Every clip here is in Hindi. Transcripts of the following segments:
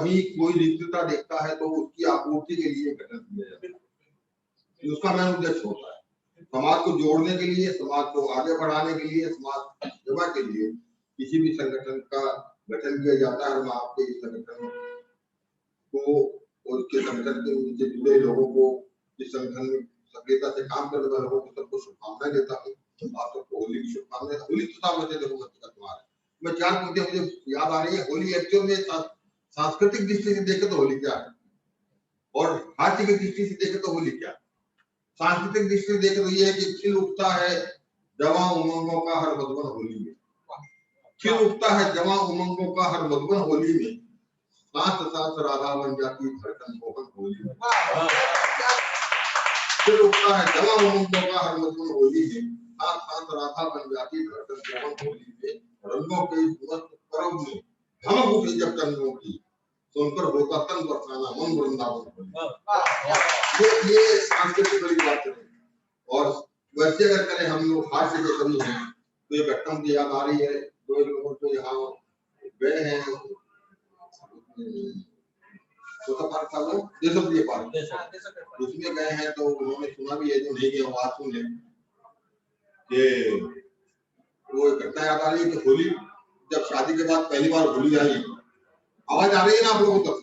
कहीं कोई रिक्तता देखता है तो उसकी आपूर्ति के लिए गठन किया जाता है। उसका मेन उद्देश्य होता है समाज को जोड़ने के लिए, समाज को आगे बढ़ाने के लिए, समाज सेवा के लिए किसी भी संगठन का गठन किया जाता है। मैं आपके इस संगठन को और उसके संगठन के नीचे जुड़े लोगों को, इस संगठन में सक्रियता से काम करने वाले लोगों को सबको शुभकामनाएं देता हूँ। आप सबको होली की शुभकामनाएं। होली तो साफ वैसे देखो मत का त्योहार है। मैं 4 मुद्दे मुझे याद आ रही है। होली एक्चुअल में सांस्कृतिक दृष्टि से देखे तो होली क्या है, और हास्य की दृष्टि से देखे तो होली क्या है। सांस्कृतिक दृष्टि से देखे तो ये है कि खिल उठता है जवां उमंगों का हर मधुबन होली में। खिल उठता है जवां उमंगों का हर मधुबन होली में, साथ साथ राधा बन जाती धड़कन मोहन होली में। खिल उठता है जवां उमंगों का हर मधुबन होली में, साथ साथ राधा बन जाती धड़कन मोहन होली में। रंगों के मस्त पर्व में धमक उठी जब रंगों की, सुनकर होता तन बरसाना मन वृंदावन। ये सांस्कृतिक बड़ी बात है। और वैसे अगर करें हम लोग हास्य के कवि हैं तो ये घटना मुझे याद आ रही है। 2 लोगों को यहाँ गए हैं देशप्रिय पार्क, उसमें गए हैं तो उन्होंने सुना भी है, जो नहीं गए वो आज सुन ले कि वो घटना याद आ रही है कि होली जब शादी के बाद पहली बार होली आई, आवाज आ रही है ना आप लोगों तक?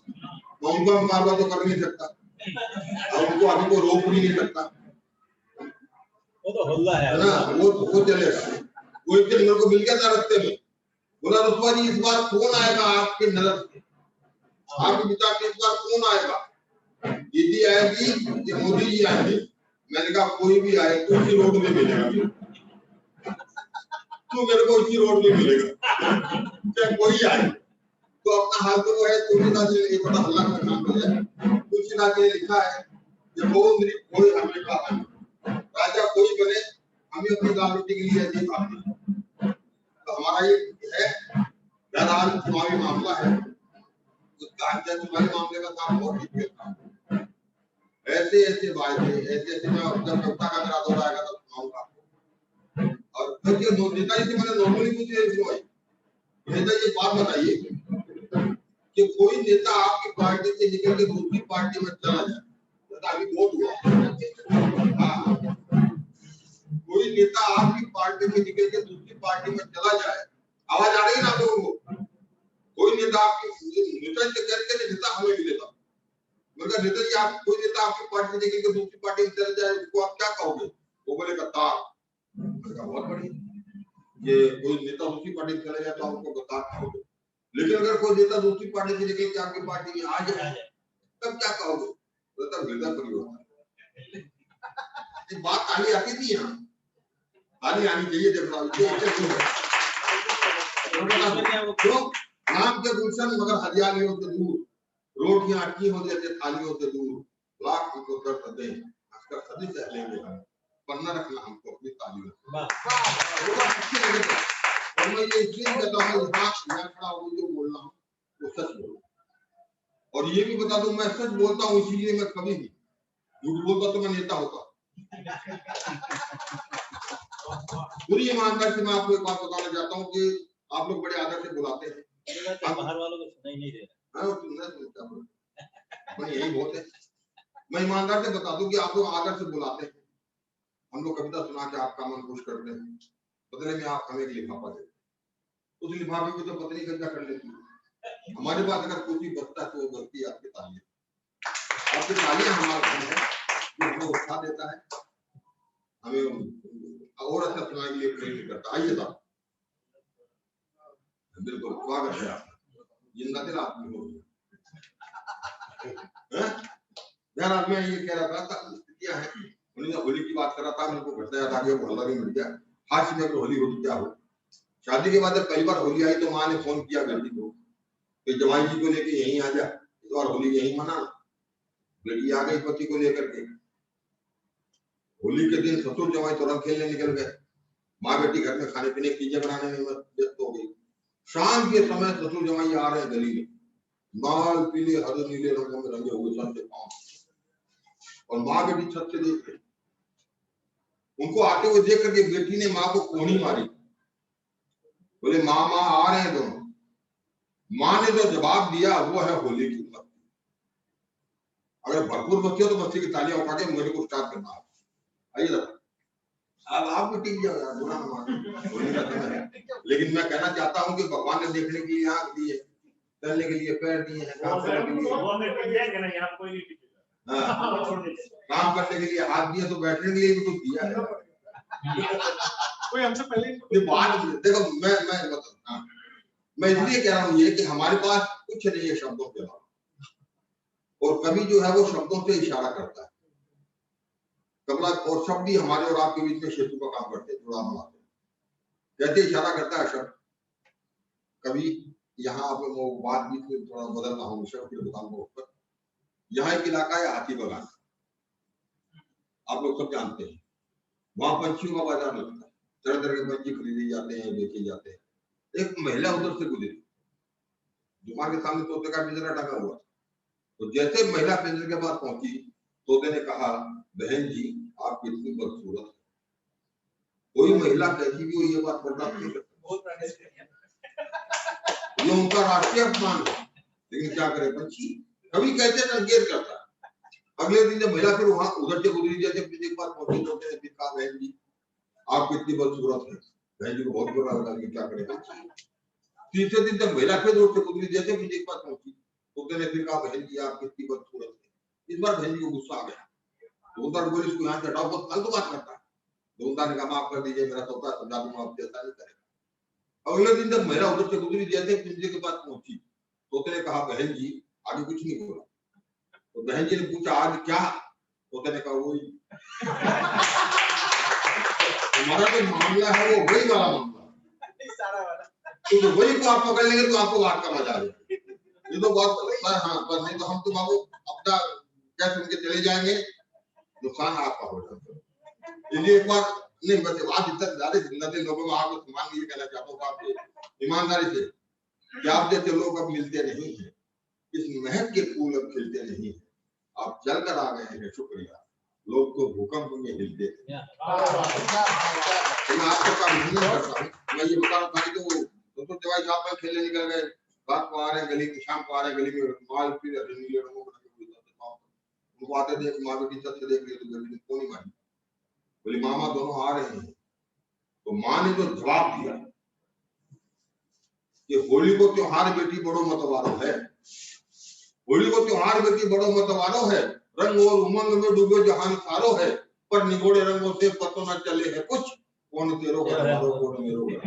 मैं उनको मुकाबला तो कर नहीं सकता और उनको अभी को रोक भी नहीं सकता, वो तो हल्ला है ना, वो चलेगा। वो एक दिन मेरे को मिल गया था रास्ते में, बोला रुस्वा जी इस बार कौन आएगा आपके नजर से, आपके विचार से इस बार कौन आएगा? दीदी आएगी कि मोदी जी आएंगे? मैंने कहा कोई भी आए तो इसी रोड में मिलेगा, तो मेरे को इसी रोड में मिलेगा, चाहे कोई आए। तो अपना हाल तो है, तुलसीदास ने एक बड़ा हल्ला का काम किया है। तुलसीदास ने लिखा है कि वो मेरी कोई हमें का राजा कोई बने, हमें अपनी दाल रोटी के लिए नहीं खाते। तो हमारा ये है ज्यादा चुनावी मामला है, उसका अंतर चुनावी मामले का काम बहुत ही है। ऐसे ऐसे वायदे, ऐसे ऐसे जब कविता का मेरा दौर आएगा तब सुनाऊंगा। और नेताजी से मैंने नॉर्मली पूछे, नेता ये बात बताइए कि कोई नेता आपकी पार्टी से निकल के दूसरी पार्टी में चला जाए, अभी वोट हुआ, कोई नेता आपकी पार्टी से निकल के दूसरी पार्टी में चला जाए, आवाज आ रही है ना आप लोगों को? कोई नेता आपकी नेता से कहते हैं नेता हमें मिलेगा, मगर नेता जी आप कोई नेता आपकी पार्टी से निकल के दूसरी पार्टी में चला जाए उसको आप क्या कहोगे? वो बोले कतार। बहुत बढ़िया, ये कोई नेता दूसरी पार्टी में चला जाए तो आपको कतार कहोगे, लेकिन अगर कोई नेता दूसरी पार्टी से निकल के आपकी पार्टी में आ जाए तब क्या कहोगे? तब हृदय परिवर्तन। ये बात ताली आती थी, यहाँ ताली आनी चाहिए। क्यों नाम के गुलशन मगर हरियालियों से दूर, रोटियां अटकी हो जैसे थालियों से दूर, लाख हमको दर्द दे हंसकर सदी से लेंगे हम, पर न रखना हमको अपनी तालियों से। और मैं ये इसलिए कहता हूँ खड़ा हो जो बोल रहा हूँ वो सच बोलो, और ये भी बता दूं मैं सच बोलता हूँ, इसीलिए मैं कभी भी झूठ बोलता तो मैं नेता होता। पूरी ईमानदारी से मैं आपको एक बात बताना चाहता हूँ कि आप लोग बड़े आदर से बुलाते हैं, बाहर वालों को सुनाई नहीं दे रहा। यही बहुत है। मैं ईमानदार से बता दूं कि आप लोग आदर से बुलाते हैं, हम लोग कविता सुना के आपका मन खुश करते हैं, बदले में आप हमें एक लिफाफा देते, उस लिफाफे को तो पत्नी गंजा कर लेती है। हमारे पास अगर कुछ भी बचता है तो वो बचती है आपकी तालियां। आपकी तालियां हमारा धन है, जो हमें उत्साह देता है, हमें और अच्छा सुनाने के लिए प्रेरित करता। आइए साहब, बिल्कुल स्वागत है आपका, जिंदा दिल आपकी होगी। यार मैं ये कह रहा था स्थितियां है, होली की बात कर रहा था, मेरे को घटना याद आ गया, वो हल्ला भी मिल गया। हाथ में तो होली होती क्या हो, शादी के बाद जब पहली बार होली आई तो माँ ने फोन किया बेटी को कि जवाई जी को लेके यहीं आ जा, इस बार होली यहीं मना। बेटी आ गई पति को लेकर के। होली के दिन ससुर जवाई तो रंग खेलने निकल गए, माँ बेटी घर में खाने पीने की चीजें बनाने में व्यस्त हो गई। शाम के समय ससुर जवाई आ रहे गली में, लाल पीले हरे नीले रंगों में रंगे हुए सर से पांव, और माँ बेटी छत से देख रही। उनको आते हुए देख करके बेटी ने माँ को कोहनी मारी, बोले माँ माँ आ रहे हैं दोनों। माँ ने जो जवाब दिया वो है होली की मस्ती। अगर भरपूर मस्ती हो तो मस्ती की तालियां उठा के मेरे को स्टार्ट करना है। आइए जरा, अब आप भी टिक जाओ यार, बुरा ना मानो, होली का समय है। लेकिन मैं कहना चाहता हूँ कि भगवान ने देखने के लिए आंख दी है, चलने के लिए पैर दिए हैं, काम करने के लिए, काम करने के लिए हाथ दिए, तो बैठने के लिए भी कुछ दिया है। कोई हमसे पहले ये बात देखो, मैं बताऊं, मैं इसलिए कह रहा हूँ ये कि हमारे पास कुछ नहीं है शब्दों के अलावा, और कवि जो है वो शब्दों से इशारा करता है। कमला और शब्द ही हमारे और आपके बीच में सेतु का काम करते हैं, जुड़ा बनाते हैं। जैसे इशारा करता है शब्द, कवि यहाँ आप वो बात बीच में थोड़ा बदलना हो, शब्द की दुकान को ऊपर, यहाँ एक इलाका है हाथी बगान, आप लोग सब जानते हैं। वहां पंछियों का बाजार लगता है, तरह तरह के पंछी खरीदे जाते हैं, बेचे जाते हैं। एक महिला उधर से गुजरी, दुकान के सामने तोते का पिंजरा ढका हुआ, तो जैसे महिला पिंजरे के पास पहुंची, तोते ने कहा, बहन जी आप कितनी खूबसूरत है। कोई महिला कैसी भी हो ये बात बर्दाश्त नहीं करती, ये उनका राष्ट्रीय अपमान है। लेकिन क्या करे पंछी, कभी कहते संकेत करता है। अगले दिन जब महिला फिर वहां उधर से गुजरी, जैसे पिंजरे के पास पहुंची, तोते ने फिर कहा, बहन जी आप कितनी खूबसूरत है। बहन जी को बहुत बुरा लगा कि क्या करे पंछी। तीसरे दिन जब महिला फिर रोड से गुजरी, जैसे पिंजरे के पास पहुंची, तोते ने फिर कहा, बहन जी आप कितनी खूबसूरत है। इस बार बहन जी को गुस्सा आ गया, धोता बोली इसको यहाँ से हटाओ, बहुत फालतू बात करता है। धोता ने कहा, माफ कर दीजिए, मेरा तोता समझा दूंगा, आपसे ऐसा नहीं करेगा। अगले दिन जब महिला उधर से गुजरी, जैसे पिंजरे के पास पहुंची, तोते ने कहा, बहन जी आगे कुछ नहीं बोला। तो बहन जी ने पूछा, आज क्या? तोते ने कहा, वही हमारा जो मामला है वो वही वाला मामला है, तो वही को आप पकड़ लेंगे तो आपको बात का मजा आ जाएगा। ये तो बहुत पर हाँ, पर नहीं तो हम तो बाबू अपना क्या सुन के चले जाएंगे, नुकसान आपका हो जाएगा। इसलिए एक बार नहीं, बस बात इतना ज्यादा जिंदा लोगों को आपको सम्मान ये कहना चाहता हूँ आपसे ईमानदारी से, कि आप जैसे लोग अब मिलते नहीं है, इस महक के फूल अब खिलते नहीं है, आप चल कर आ गए हैं, शुक्रिया। लोग तो भूकंप में हिलते थे। मैं आपको काम करता हूँ, मैं ये बता रहा था कि तो जवाई साहब में खेलने निकल गए, रात को आ रहे हैं गली की, शाम को आ रहे हैं गली में, माल फिर नीले रंगों का उनको आते देख माँ बेटी छत से देख रही, तो बेटी ने क्यों नहीं मानी, बोली मामा दोनों आ रहे हैं। तो माँ ने जो जवाब दिया कि होली को त्योहार बेटी बड़ो मतवारो है, होली को त्योहार बेटी बड़ो मतवारो है, रंग और उमंग में डूबे जहान सारो है, पर निगोड़े रंगों से पतो न चले है कुछ, कौन तेरो घर मारो कौन मेरो घर।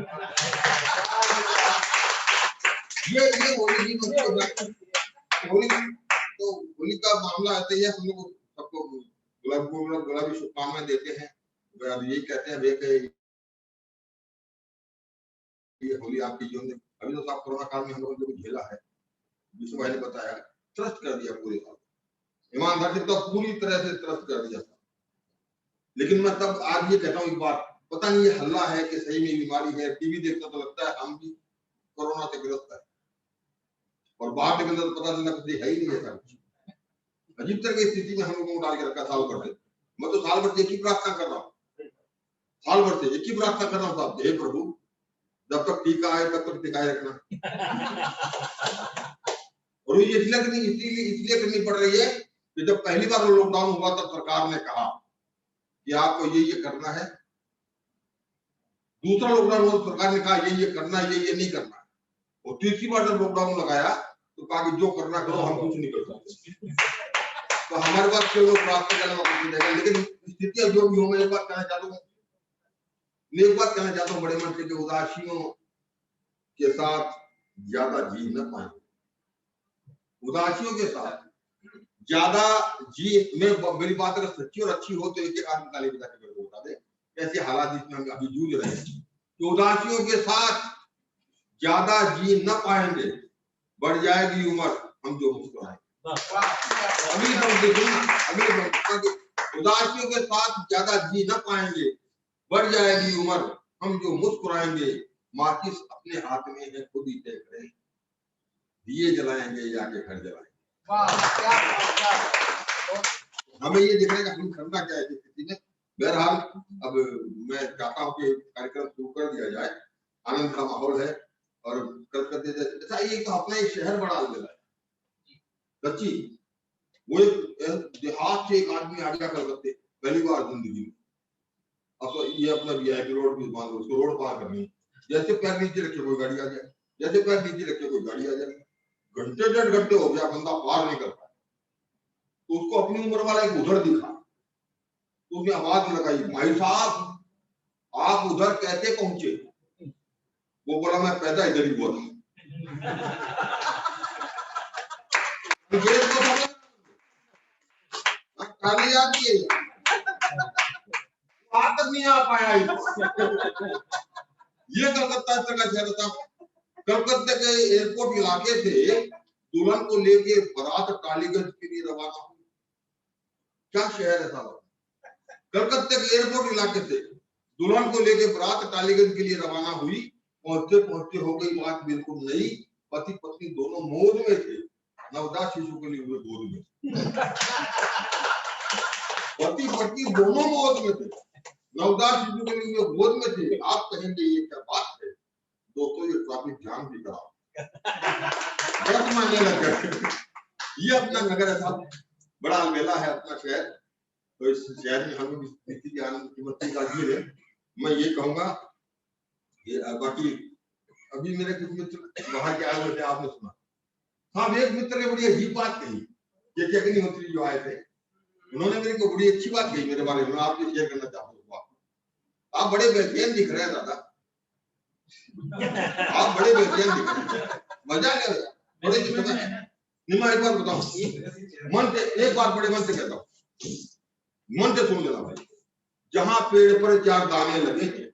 ये होली की होली तो होली का मामला ऐसे ही है, हम लोग सबको गुलाबी शुभकामनाएं देते हैं, यही कहते हैं वे ये होली आपकी जीवन में, अभी तो साहब कोरोना काल में हम लोगों ने झेला है, विश्व भाई ने बताया, त्रस्त कर दिया पूरे साल, ईमानदारी से तो पूरी तरह से त्रस्त कर दिया था। लेकिन मैं तब आज ये कहता हूँ एक बात, पता नहीं ये हल्ला है कि सही में बीमारी है, टीवी देखता तो लगता है हम भी कोरोना से ग्रस्त है, और बाहर निकलता तो पता चलता कुछ है ही नहीं है। अजीब तरह की स्थिति में हम लोगों को डाल के रखा साल भर से। मैं तो साल भर से एक ही प्रार्थना कर रहा हूँ, साल भर से एक ही प्रार्थना कर रहा हूँ साहब, हे प्रभु जब तक टीका आए तब तक टिकाए रखना। और ये इसलिए करनी पड़ रही है कि जब पहली बार लॉकडाउन हुआ तब सरकार ने कहा कि आपको ये करना है, दूसरा लॉकडाउन हुआ सरकार ने कहा ये करना है, ये नहीं करना है, और तीसरी बार जब लॉकडाउन लगाया तो कहा कि जो करना करो, हम कुछ नहीं कर सकते। तो हमारे पास केवल प्रार्थना करने का कुछ नहीं देगा। लेकिन स्थितियां जो भी हो, मैं एक बात कहना चाहता हूँ बड़े मन से, उदासियों के साथ ज्यादा जी न पाएंगे, उदासियों के साथ ज्यादा जी में मेरी बात अगर सच्ची और अच्छी हो तो एक आदमी ताली बजा के बता दे ऐसे हालात जिसमें हम अभी जूझ रहे हैं, तो उदासियों के साथ ज्यादा जी न पाएंगे, बढ़ जाएगी उम्र हम जो मुस्कुराएंगे। अगली उदासियों के साथ ज्यादा जी न पाएंगे, बढ़ जाएगी उम्र हम जो मुस्कुराएंगे, माचिस अपने हाथ में है खुद ही तय करें, दिए जलाएंगे या के घर जलाएंगे। हमें ये देखने का हम करना क्या है स्थिति में। बहरहाल अब मैं चाहता हूँ कि कार्यक्रम शुरू कर दिया जाए, आनंद का माहौल है, और कलकत्ते अच्छा ये तो अपना एक शहर बड़ा गया है कच्ची। वो एक देहात से एक आदमी आ गया कलकत्ते पहली बार जिंदगी में। अब तो ये अपना वीआईपी रोड भी मान लो उसको रोड पार करनी, जैसे पैर नीचे रखे कोई गाड़ी आ जाए, जैसे पैर नीचे रखे कोई गाड़ी आ जाए, घंटे 1.5 घंटे हो गया बंदा पार नहीं कर पाया। तो उसको अपनी उम्र वाला एक उधर दिखा, तो उसने आवाज लगाई, भाई साहब आप उधर कैसे पहुंचे? वो बोला मैं पैदा इधर ही हुआ था। खाली आती है तक नहीं आ पाया। ये कलकत्ता का शहर था। कलकत्ते के एयरपोर्ट इलाके से दुल्हन को लेके बारात टालीगंज के लिए रवाना हुई। क्या शहर है साहब? कलकत्ते के एयरपोर्ट इलाके से दुल्हन को लेके बारात टालीगंज के लिए रवाना हुई। पहुंचते पहुंचते हो गई बात बिल्कुल नई। पति पत्नी दोनों मौज में थे, नवजात शिशु के लिए हुए गोद में। पति पत्नी दोनों मौज में थे, नवजात शिशु के लिए गोद में थे। आप कहेंगे ये क्या बात है? दोस्तों ये ट्रैफिक जाम भी करा मानने लग गए। ये अपना नगर है साहब, बड़ा अलबेला है अपना शहर। तो इस शहर में हम किसी की आनंद कीमती का है। मैं ये कहूंगा ये बाकी अभी मेरे कुछ मित्र बाहर के आए हुए थे, आपने सुना। हाँ एक मित्र ने बड़ी अजीब बात कही, ये अग्निहोत्री जो आए थे उन्होंने मेरे को बड़ी अच्छी बात कही मेरे बारे में, आपसे शेयर करना चाहता हूँ। आप बड़े बेचैन दिख रहे हैं दादा, आप बड़े बेचैन दिख रहे हैं, मजा ले रहे बड़े निमा। एक बार बताऊं मन से, एक बार बड़े मन से कहता हूँ, मन से सुन लेना भाई। जहां पेड़ पर 4 दाने लगे हैं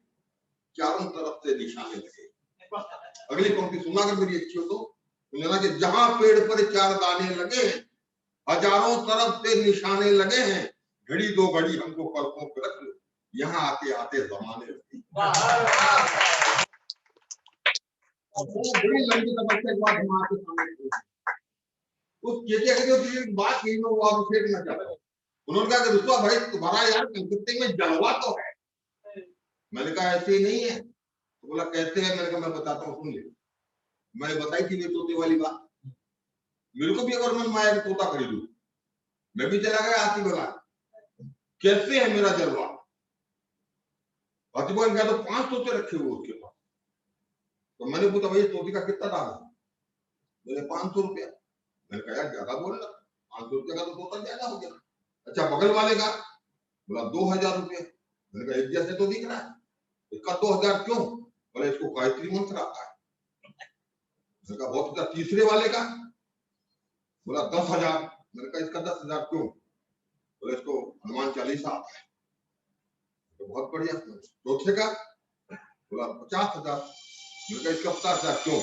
चारों तरफ से निशाने लगे। अगली पंक्ति सुनना अगर मेरी अच्छी हो तो सुनना कि जहां पेड़ पर 4 दाने लगे हैं हजारों तरफ से निशाने लगे हैं। घड़ी दो घड़ी हमको पलकों पे रख लो, यहाँ आते आते जमाने लगे। बड़ी लंबी तपस्या के बाद हम आपके सामने उस बात कही मैं वो आपको शेयर करना चाहता हूँ। उन्होंने कहा कि रुस्तम भाई तुम्हारा यार कलकत्ते में जलवा तो है। मैंने कहा ऐसे ही नहीं है। तो बोला कैसे है? मैंने कहा मैं बताता हूँ सुन ले। मैंने बताई थी ये तोते वाली बात। मेरे को भी अगर मन में आया कि तोता खरीदू, मैं भी चला गया हाथी बगा। कैसे है मेरा जलवा? हाथी बगा तो 5 तोते रखे हुए उसके पास। तो मैंने पूछा भाई तोते का कितना दाम है? बोले 500 रुपया। मैंने कहा यार ज्यादा बोल रहा, 500 रुपये का तो तोता ज्यादा हो गया। अच्छा बगल वाले का? बोला 2000 रुपये। मैंने कहा एक जैसे तो दिख रहा है, इसका 2000 क्यों? बोले इसको गायत्री मंत्र आता है। मैंने कहा बहुत अच्छा। तीसरे वाले का? बोला 10,000। मैंने कहा इसका 10,000 क्यों? बोले इसको हनुमान चालीसा आता है। तो बहुत बढ़िया। चौथे का? बोला 50,000। मैंने कहा इसका 50,000 क्यों?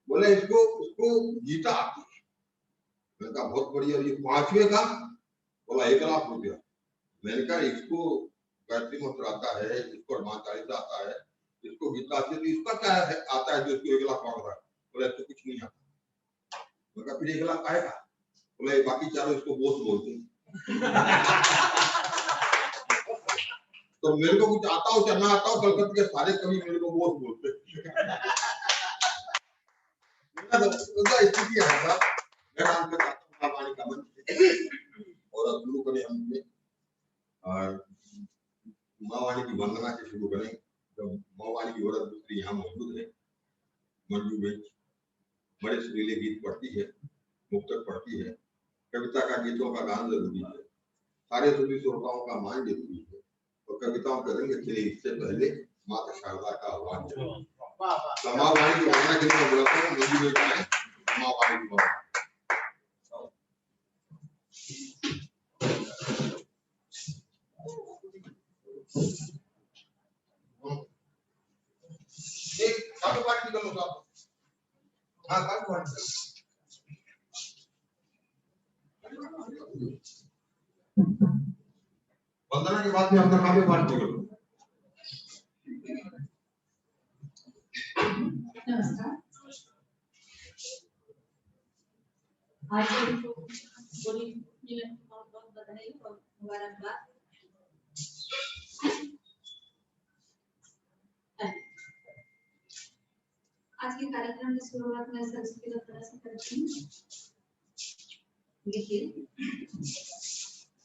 बोले इसको उसको गीता आती है। मैंने कहा बहुत बढ़िया। ये 5वें का? बोला 1,00,000 रुपया। मैंने कहा इसको गायत्री मंत्र आता है, इसको हनुमान चालीसा आता है, इसको गीता आती है, तो इसका क्या है आता है जो इसको 1,00,000 मांग रहा है? बोला इसको कुछ नहीं आता। मैंने कहा फिर 1,00,000 आएगा? बोले बाकी चारों इसको बोस बोलते हैं। तो मेरे को कुछ आता हो चाहे ना आता हो, कलकत्ते के सारे कवि मेरे को बोस बोलते स्थिति है और शुरू करें हमने और माँ वाणी की वंदना से शुरू करें। तो माँ वाणी की औरत दूसरी यहाँ मौजूद है, मंजू बेच बड़े सुरीले गीत पढ़ती है, मुक्तक पढ़ती है, कविता का गीतों का गान जरूरी है, सारे सभी श्रोताओं का मान जरूरी है। और कविताओं के रंग खिले इससे पहले माता शारदा का आह्वान जरूरी है। माँ वाणी की वंदना के लिए बुलाता हूँ, मंजू बेच आए माँ वाणी की वंदना। काफी बात निकल लो साहब। हाँ काफी बात वंदना के बाद में अपना काफी बात निकल लो। नमस्कार। आज बड़ी बहुत बहुत बधाई और मुबारकबाद। आज के कार्यक्रम की शुरुआत में सरस्वती का प्रयास करती हूँ। देखिए,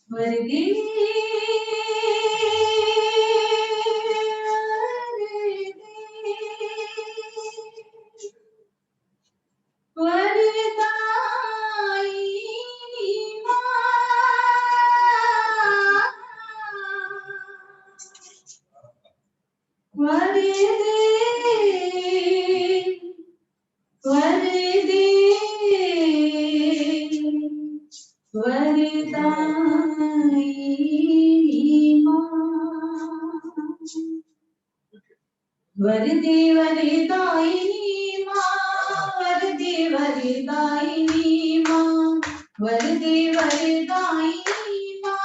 वरदे वरदे वरदायिनी माँ, वरदे वरदायिनी माँ, वरदे वरदायिनी माँ,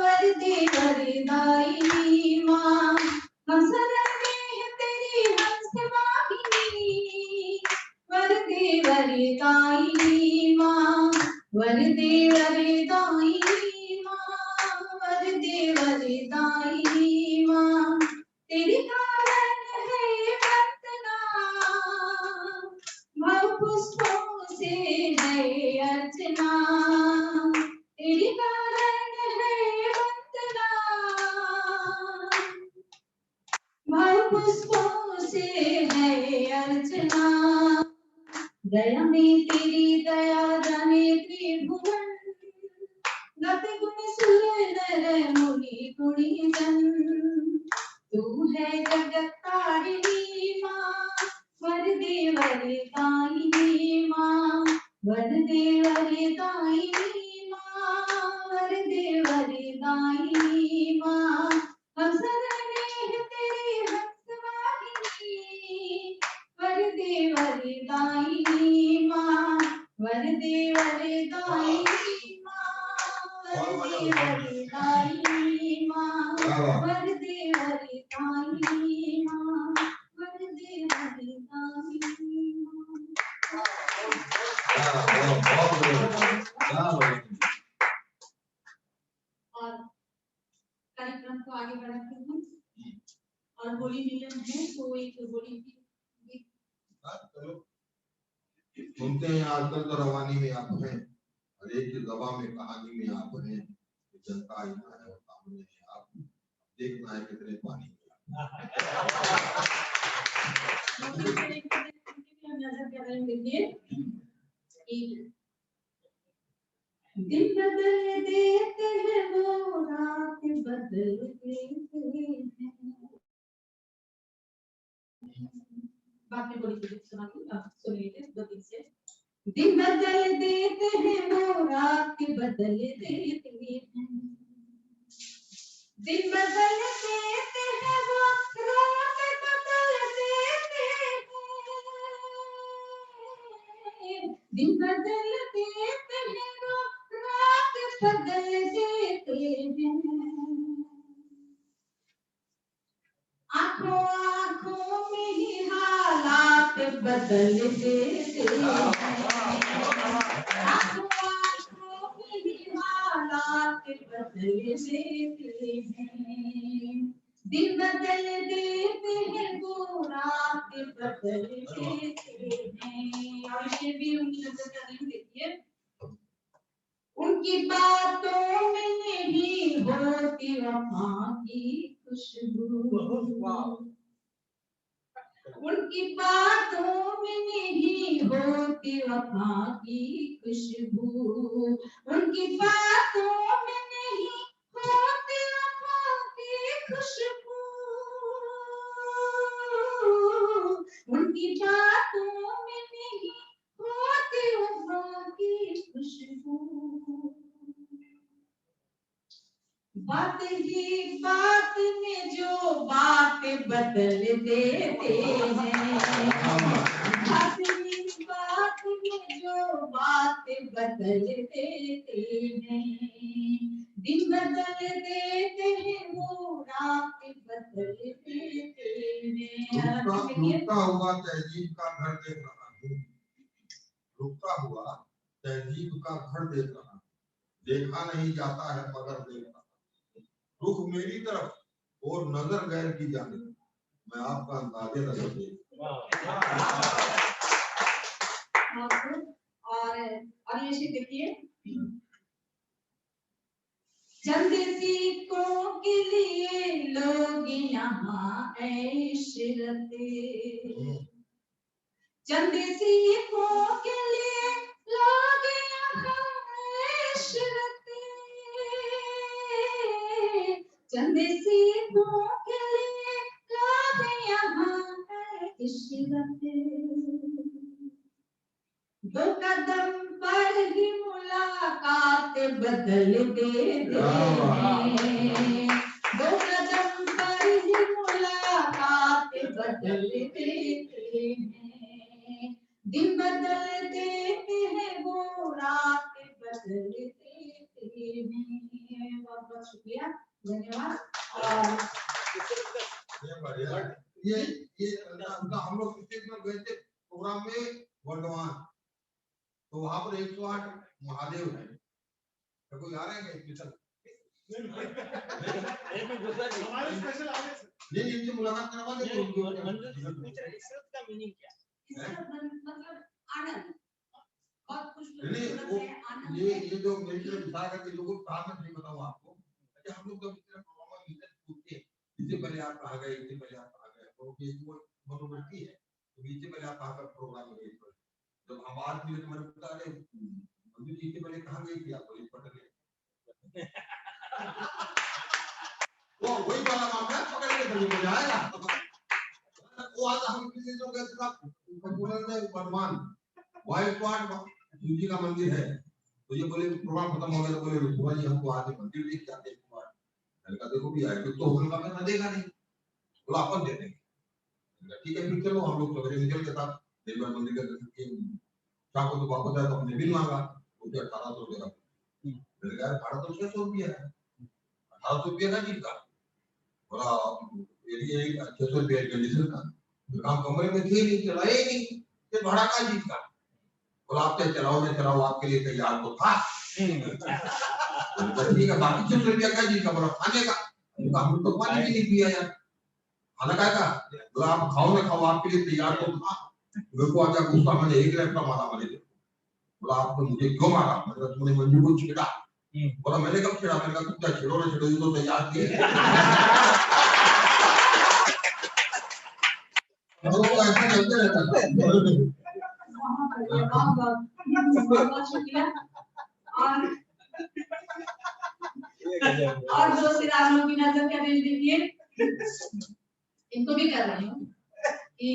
वरदे वरदायिनी माँ। हम शरण में हैं तेरी हंसवाहिनी, वरदे वरदायिनी माँ, वरदे वरदायिनी माँ, वरदे वरदायिनी माँ। तेरी पुष्पों से है अर्चना, तेरी कारण है वंदना, भाव पुष्पों से है अर्चना। दया में तेरी दया जाने त्रिभुवन, गति गुण सुर नर मुनि गुणी जन। तू है जगत तारिणी माँ, वरदे वरदायिनी माँ, वरदे वरदायिनी माँ, वरदे वरदायिनी माँ। हम शरण में हैं तेरी हंसवाहिनी, वरदे वरदायिनी माँ, वरदे वरदायिनी माँ, वरदे वरदायिनी माँ, वरदे वरदायिनी माँ, वरदे वरदायिनी माँ। और कार्यक्रम को आगे बढ़ाते हैं और होली मिलन है तो एक होली की सुनते हैं। आजकल तो रवानी में आप हैं, हर एक की ज़बान में कहानी में आप हैं। जनता इतना है और सामने है, आप देखना है कितने पानी नजर कर रहे हैं। देखिए, दिन बदल देते हैं वो रात बदल देते हैं। बाकी बोली सुनिए दो दिन से। दिन बदल देते हैं वो रात बदल देते हैं, दिन बदल देते हैं वो रात बदल देते हैं, दिन बदल देते हैं वो रात बदल देते हैं। आँखों आँखों में ही हालात बदल देते हैं, आँखों आँखों में ही हालात बदल देते हैं, दिन बदल देते हैं वो रात बदल देते हैं। और ये भी उनकी नजर करेंगे। देखिए, उनकी बातों में नहीं होती वफा की खुशबू, उनकी बातों में नहीं होती वफा की खुशबू, उनकी बातों में नहीं होती वफा की खुशबू, उनकी बातों में नहीं होती वफा की खुशबू। बात ही बात में जो बात बदल देते हैं, बात ही बात में जो बात बदल देते हैं, दिन बदल देते हैं वो रात बदल देते हैं। रुकता हुआ तहजीब का घर देख रहा हूँ, रुकता हुआ तहजीब का घर देख रहा हूँ, देखा नहीं जाता है मगर देख रहा, रुख मेरी तरफ और नजर गैर की जानिब, मैं आपका अंदाजे लगा दे और ये शेर देखिए, चंद सिक्कों के लिए लोग यहाँ ऐश रते, चंद सिक्कों के लिए लोग यहाँ ऐश रते, चंद सिक्कों के लिए लोग यहाँ ऐश रते, दो कदम पर ही मुलाकात बदल देते हैं, दो कदम पर ही मुलाकात बदल देते हैं, दिन बदल देते हैं वो रात बदल देते हैं। बहुत बहुत शुक्रिया, धन्यवाद। और ये हम लोग गए थे प्रोग्राम में वर्धमान, तो वहां पर 108 महादेव है, तो कोई आ रहे हैं स्पेशल? नहीं इनसे मुलाकात करवा दे। का मीनिंग क्या है? मतलब आनंद, बहुत खुश ये जो मेरी तरफ इशारा करके लोगों को कहा मैं नहीं बताऊं आपको, कि हम लोग जब इस तरह प्रोग्राम में पूछते इससे पहले आप कहाँ गए, इससे पहले आप कहाँ गए, तो ये वो मनोवृत्ति है, तो इससे पहले आप कहाँ का प्रोग्राम में गए, जब हम आज भी तुम्हारे बता रहे मंदिर जी के पहले कहाँ गई थी आप, इस पटल वो वही वाला मामला पकड़ के बड़ी मजा आएगा। वो आज हम किसी जो गए थे वर्धमान वाइट पार्ट जी का मंदिर है, तो ये बोले प्रोग्राम खत्म हो गया, तो बोले रुकवा जी हमको आज मंदिर देख के आते हैं कुमार, मैंने कहा देखो भी आए तो होने का मैं देगा नहीं, बोला अपन दे देंगे, ठीक है फिर चलो हम लोग सवेरे निकल के साथ देवघर मंदिर का दर्शन किए, शाम को तो वापस आया तो हमने बिल मांगा, मुझे 1800 रुपये का, मैंने कहा भाड़ा तो 600 रुपया है, 1800 रुपया का जी का, बोला ये 600 रुपया कंडीशन का काम कमरे में थे नहीं, चलाए नहीं, फिर भाड़ा का जी का, बोला आप चलाओ नहीं चलाओ आपके लिए तैयार तो था, ठीक है बाकी 600 रुपया का जी का, बोला खाने का, हम तो पानी भी नहीं पिया यार, खाना का बोला आप खाओ ना खाओ आपके लिए तैयार तो था, मेरे को आजा गुस्सा, मैंने 1 लाख का मारा मैंने, बोला आपने मुझे क्यों मारा, मतलब तुमने मंजू को छेड़ा, बोला मैंने कब छेड़ा, मैंने कहा तुम क्या छेड़ो ना छेड़ो, ये तो तैयार किए लोग ऐसे चलते रहता है। बहुत शुक्रिया। और जो सिर आप लोग की नजर कर रहे देखिए, इनको भी कर रही हूँ कि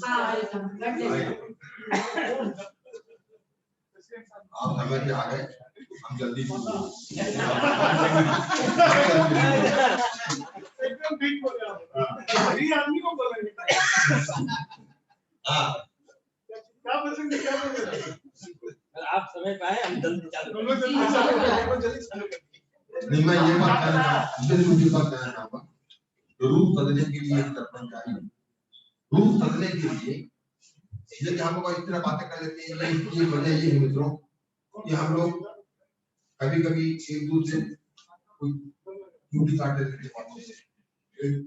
हाँ आप समय से आ गए, हम जल्दी आप समय पे आए, हम जल्दी चालू नहीं मैं ये बात कहना चाहूँगा, रूप बदलने के लिए दर्पण चाहिए, रूप बदलने के लिए ये हम लोग इस तरह बातें कर लेते हैं, ये वजह ये है मित्रों कि हम लोग कभी कभी एक दूसरे कोई ड्यूटी काट लेते हैं,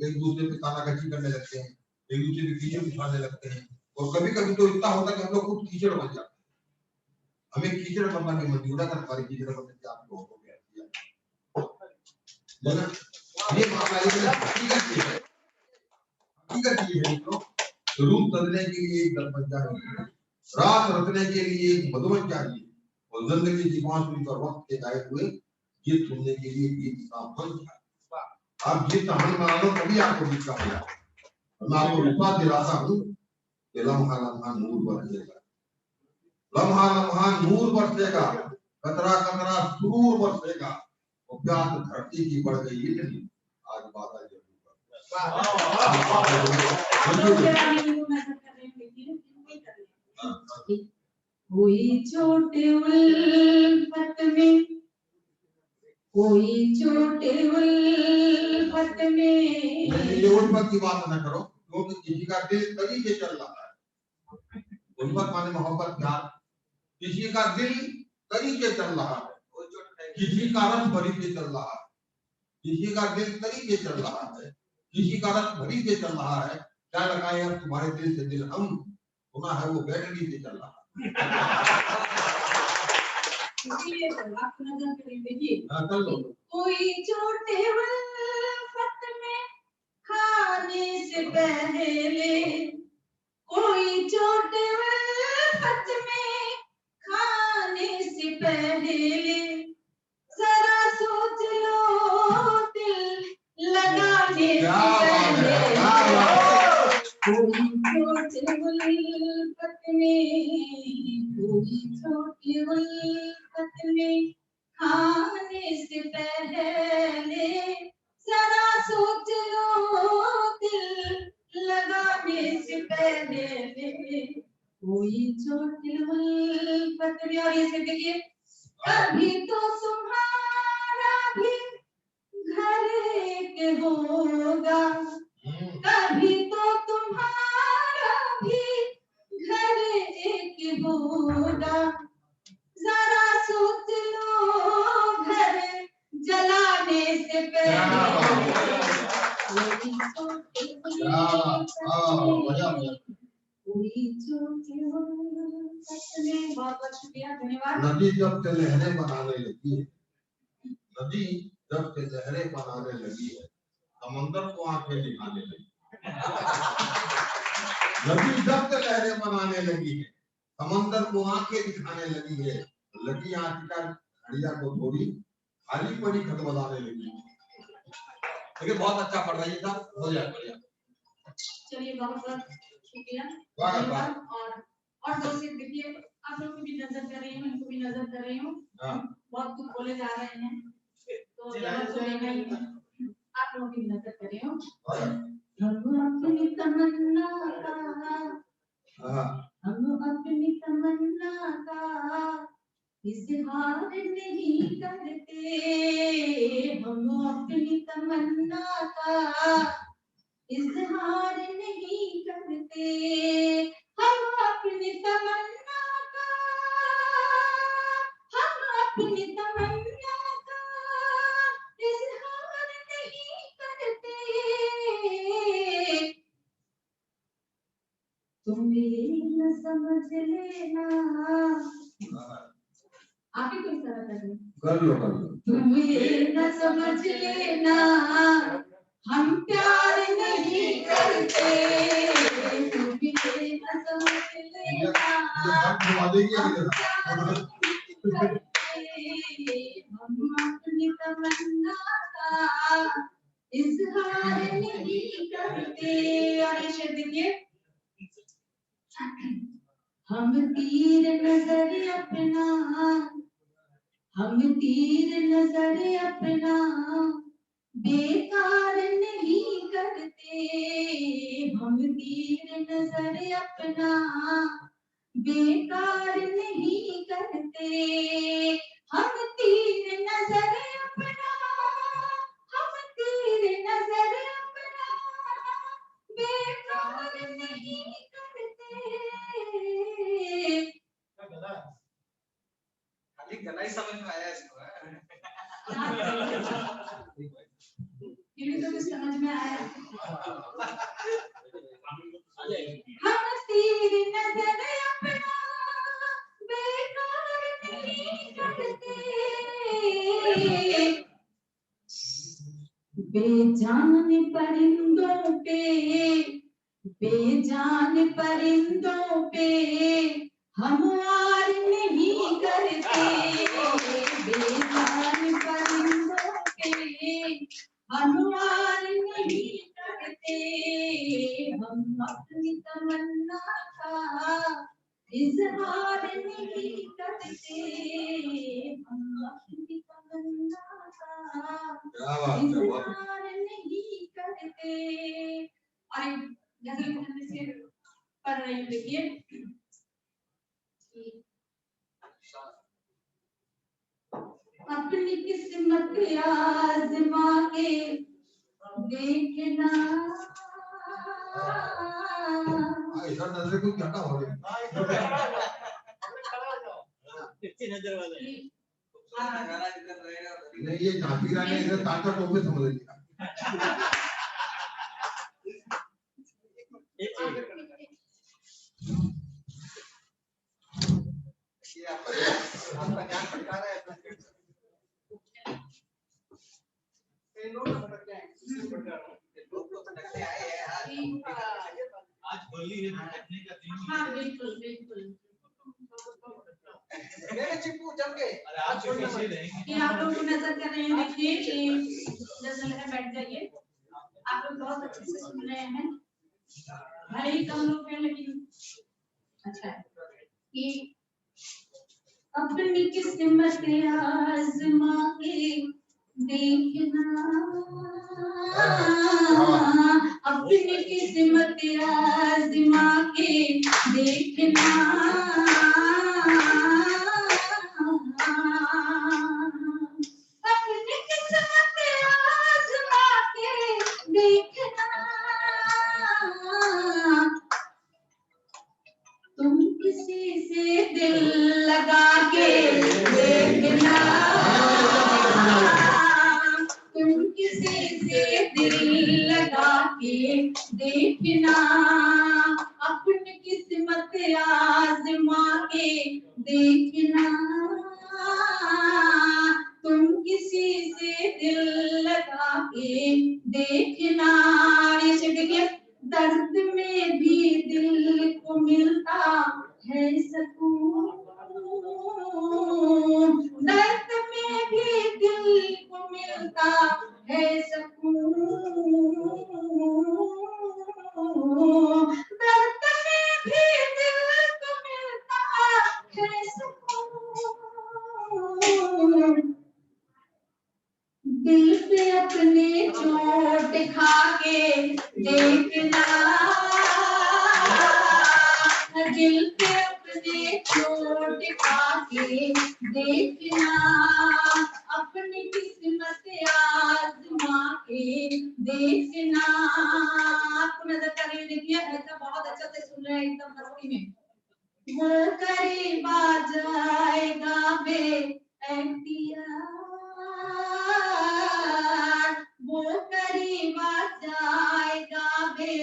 एक दूसरे पे तानाकची करने लगते हैं, एक दूसरे के पीछे उठाने लगते हैं, और कभी कभी तो इतना होता है कि हम लोग खुद कीचड़ बन जाते हैं, हमें कीचड़ बनना भी मंजूर है, अगर हमारी कीचड़ बनने की आपको हो गया ये मामला हकीकत है मित्रों, रूप बदलने के लिए एक दर्पण चाहिए, रात रचने के लिए एक मधुबन चाहिए, और जिंदगी की बांसुरी पर वक्त के गाए हुए गीत सुनने के लिए गीत का मन चाहिए। आप गीत का मन बना लो तभी आपको गीत का मजा, मैं आपको विश्वास दिलाता हूँ कि लम्हा लम्हा नूर बरसेगा, लम्हा लम्हा नूर बरसेगा, कतरा कतरा सुरूर बरसेगा, और प्यास धरती की बढ़ गई इतनी आज बादल जरूर कोई चोट उल्फत में, कोई चोट उल्फत में, ये उल्फत की बात न करो, क्योंकि किसी का दिल तरीके चल रहा है, उल्फत माने मोहब्बत प्यार, किसी का दिल तरीके चल रहा है, किसी का रस भरी के चल रहा है, किसी का दिल तरीके चल रहा है, किसी का रथ घड़ी से चल रहा है, क्या लगाए अब तुम्हारे दिल से दिल हम, सुना है वो बैटरी से चल रहा इसीलिए तो आप नजर करें, देखिए है। कर लो। कोई छोटे वक्त में खाने से पहले, कोई छोटे वक्त में खाने से पहले जरा सोच लो दिल लगाने से क्या बात है, पहले। क्या बात है। कोई छोटे वक्त में, कोई छोटे वक्त में खाने से पहले जरा सोच लो दिल लगाने से पहले। कोई छोटे वक्त में, और ये से देखिए, कभी तो तुम्हारा भी घर एक होगा, कभी तो तुम्हारा भी घर एक होगा, जरा सोच लो घर जलाने से पहले। कोई छोटे बहुत बहुत शुक्रिया, धन्यवाद। नदी जब से लहरें बनाने लगी है, नदी जब से लहरें बनाने लगी है, समंदर को आंखें दिखाने लगी। नदी जब से लहरें बनाने लगी है, समंदर को आंखें दिखाने लगी है, लगी आंख का घड़िया को थोड़ी खाली पड़ी खत बनाने लगी। देखिए बहुत अच्छा पढ़ रही था, हो जाए बढ़िया। चलिए बहुत बहुत शुक्रिया, वाह, वाह। धन्यवाद। और दोस्त देखिए, आप लोग को भी नजर कर रही हूँ, इनको भी नजर कर रही हूँ, बहुत कुछ बोले जा रहे हैं, तो जवाब तो लेना ही है। आप लोग की नजर कर रही हूँ। हम अपनी तमन्ना का इजहार नहीं करते, हम अपनी तमन्ना का इजहार नहीं करते, हम अपनी तमन्ना का, हम अपनी तमन्ना का इजहार नहीं करते। तुम ये न समझ लेना, आप ही कोई सारा कर लो। तुम ये न समझ लेना हम प्यार नहीं करते, तुम ये न समझ लेना हम प्यार नहीं करते, हम अपनी तमन्ना का इजहार नहीं करते। और ये शेर देखिए, हम तीर नजर अपना, हम तीर नजर अपना बेकार नहीं करते, हम तीर नजर अपना बेकार नहीं करते, हम तीर नजर अपना, हम तीर नजर अपना बेकार नहीं करते। गला ही समझ में आया इसको। तो कुछ समझ में आया। हम तीर नजर अपना बेकार नहीं करते, बेजान परिंदों पे, बेजान परिंदों पे हम वार नहीं करते, बेजान परिंदों पे हम वार नहीं करते, हम अपनी तमन्ना का इजहार नहीं करते, हम अपनी तमन्ना का इजहार नहीं करते। और एक गजल को हम से पढ़ रही हूँ, देखिए, अपनी किस्मत आजमा के देखना, ऐसा नजर को क्या हो रही नजर वाला नहीं, ये झांकी रानी इधर ताकत टोपे समझ लिया। ये आपका ध्यान भटका रहा है अपना। लोग तो भटकते हैं, लोग तो भटकते आए हैं आज होली है, भटकने का दिन ही हाँ है। बिल्कुल बिल्कुल मेरे चिप्पू जम गए। अरे आप जो पीछे रहेंगे ये आप लोग को नजर कर रहे हैं, देखिए कि जैसा लगा बैठ जाइए। आप लोग बहुत अच्छे से सुन रहे हैं, भले ही कम लोग हैं लेकिन अच्छा है कि अपनी किस्मत आज़मा के देखना, अपनी किस्मत आज़मा के देखना, अपनी किस्मत आज़मा के देखना, तुम किसी से दिल लगा के देखना, तुम किसी से दिल लगा के देखना, अपनी किस्मत आज़मा के देखना, तुम किसी से दिल लगा के देखना। ये शब्द देखिए, दर्द में भी दिल को मिलता है सुकून, दर्द में भी दिल को मिलता है सुकून, दर्द में भी दिल को मिलता है सुकून, दिल पे अपने चोट खा के देखना, दिल पे अपने चोट खा के देखना, अपनी किस्मत आज़मा के देखना। आपको नजर कर रही देखिए, ऐसा बहुत अच्छा से सुन रहे हैं एकदम मस्ती में। वो करीब आ जाएगा बे एहतियात, वो करीब आ जाएगा बे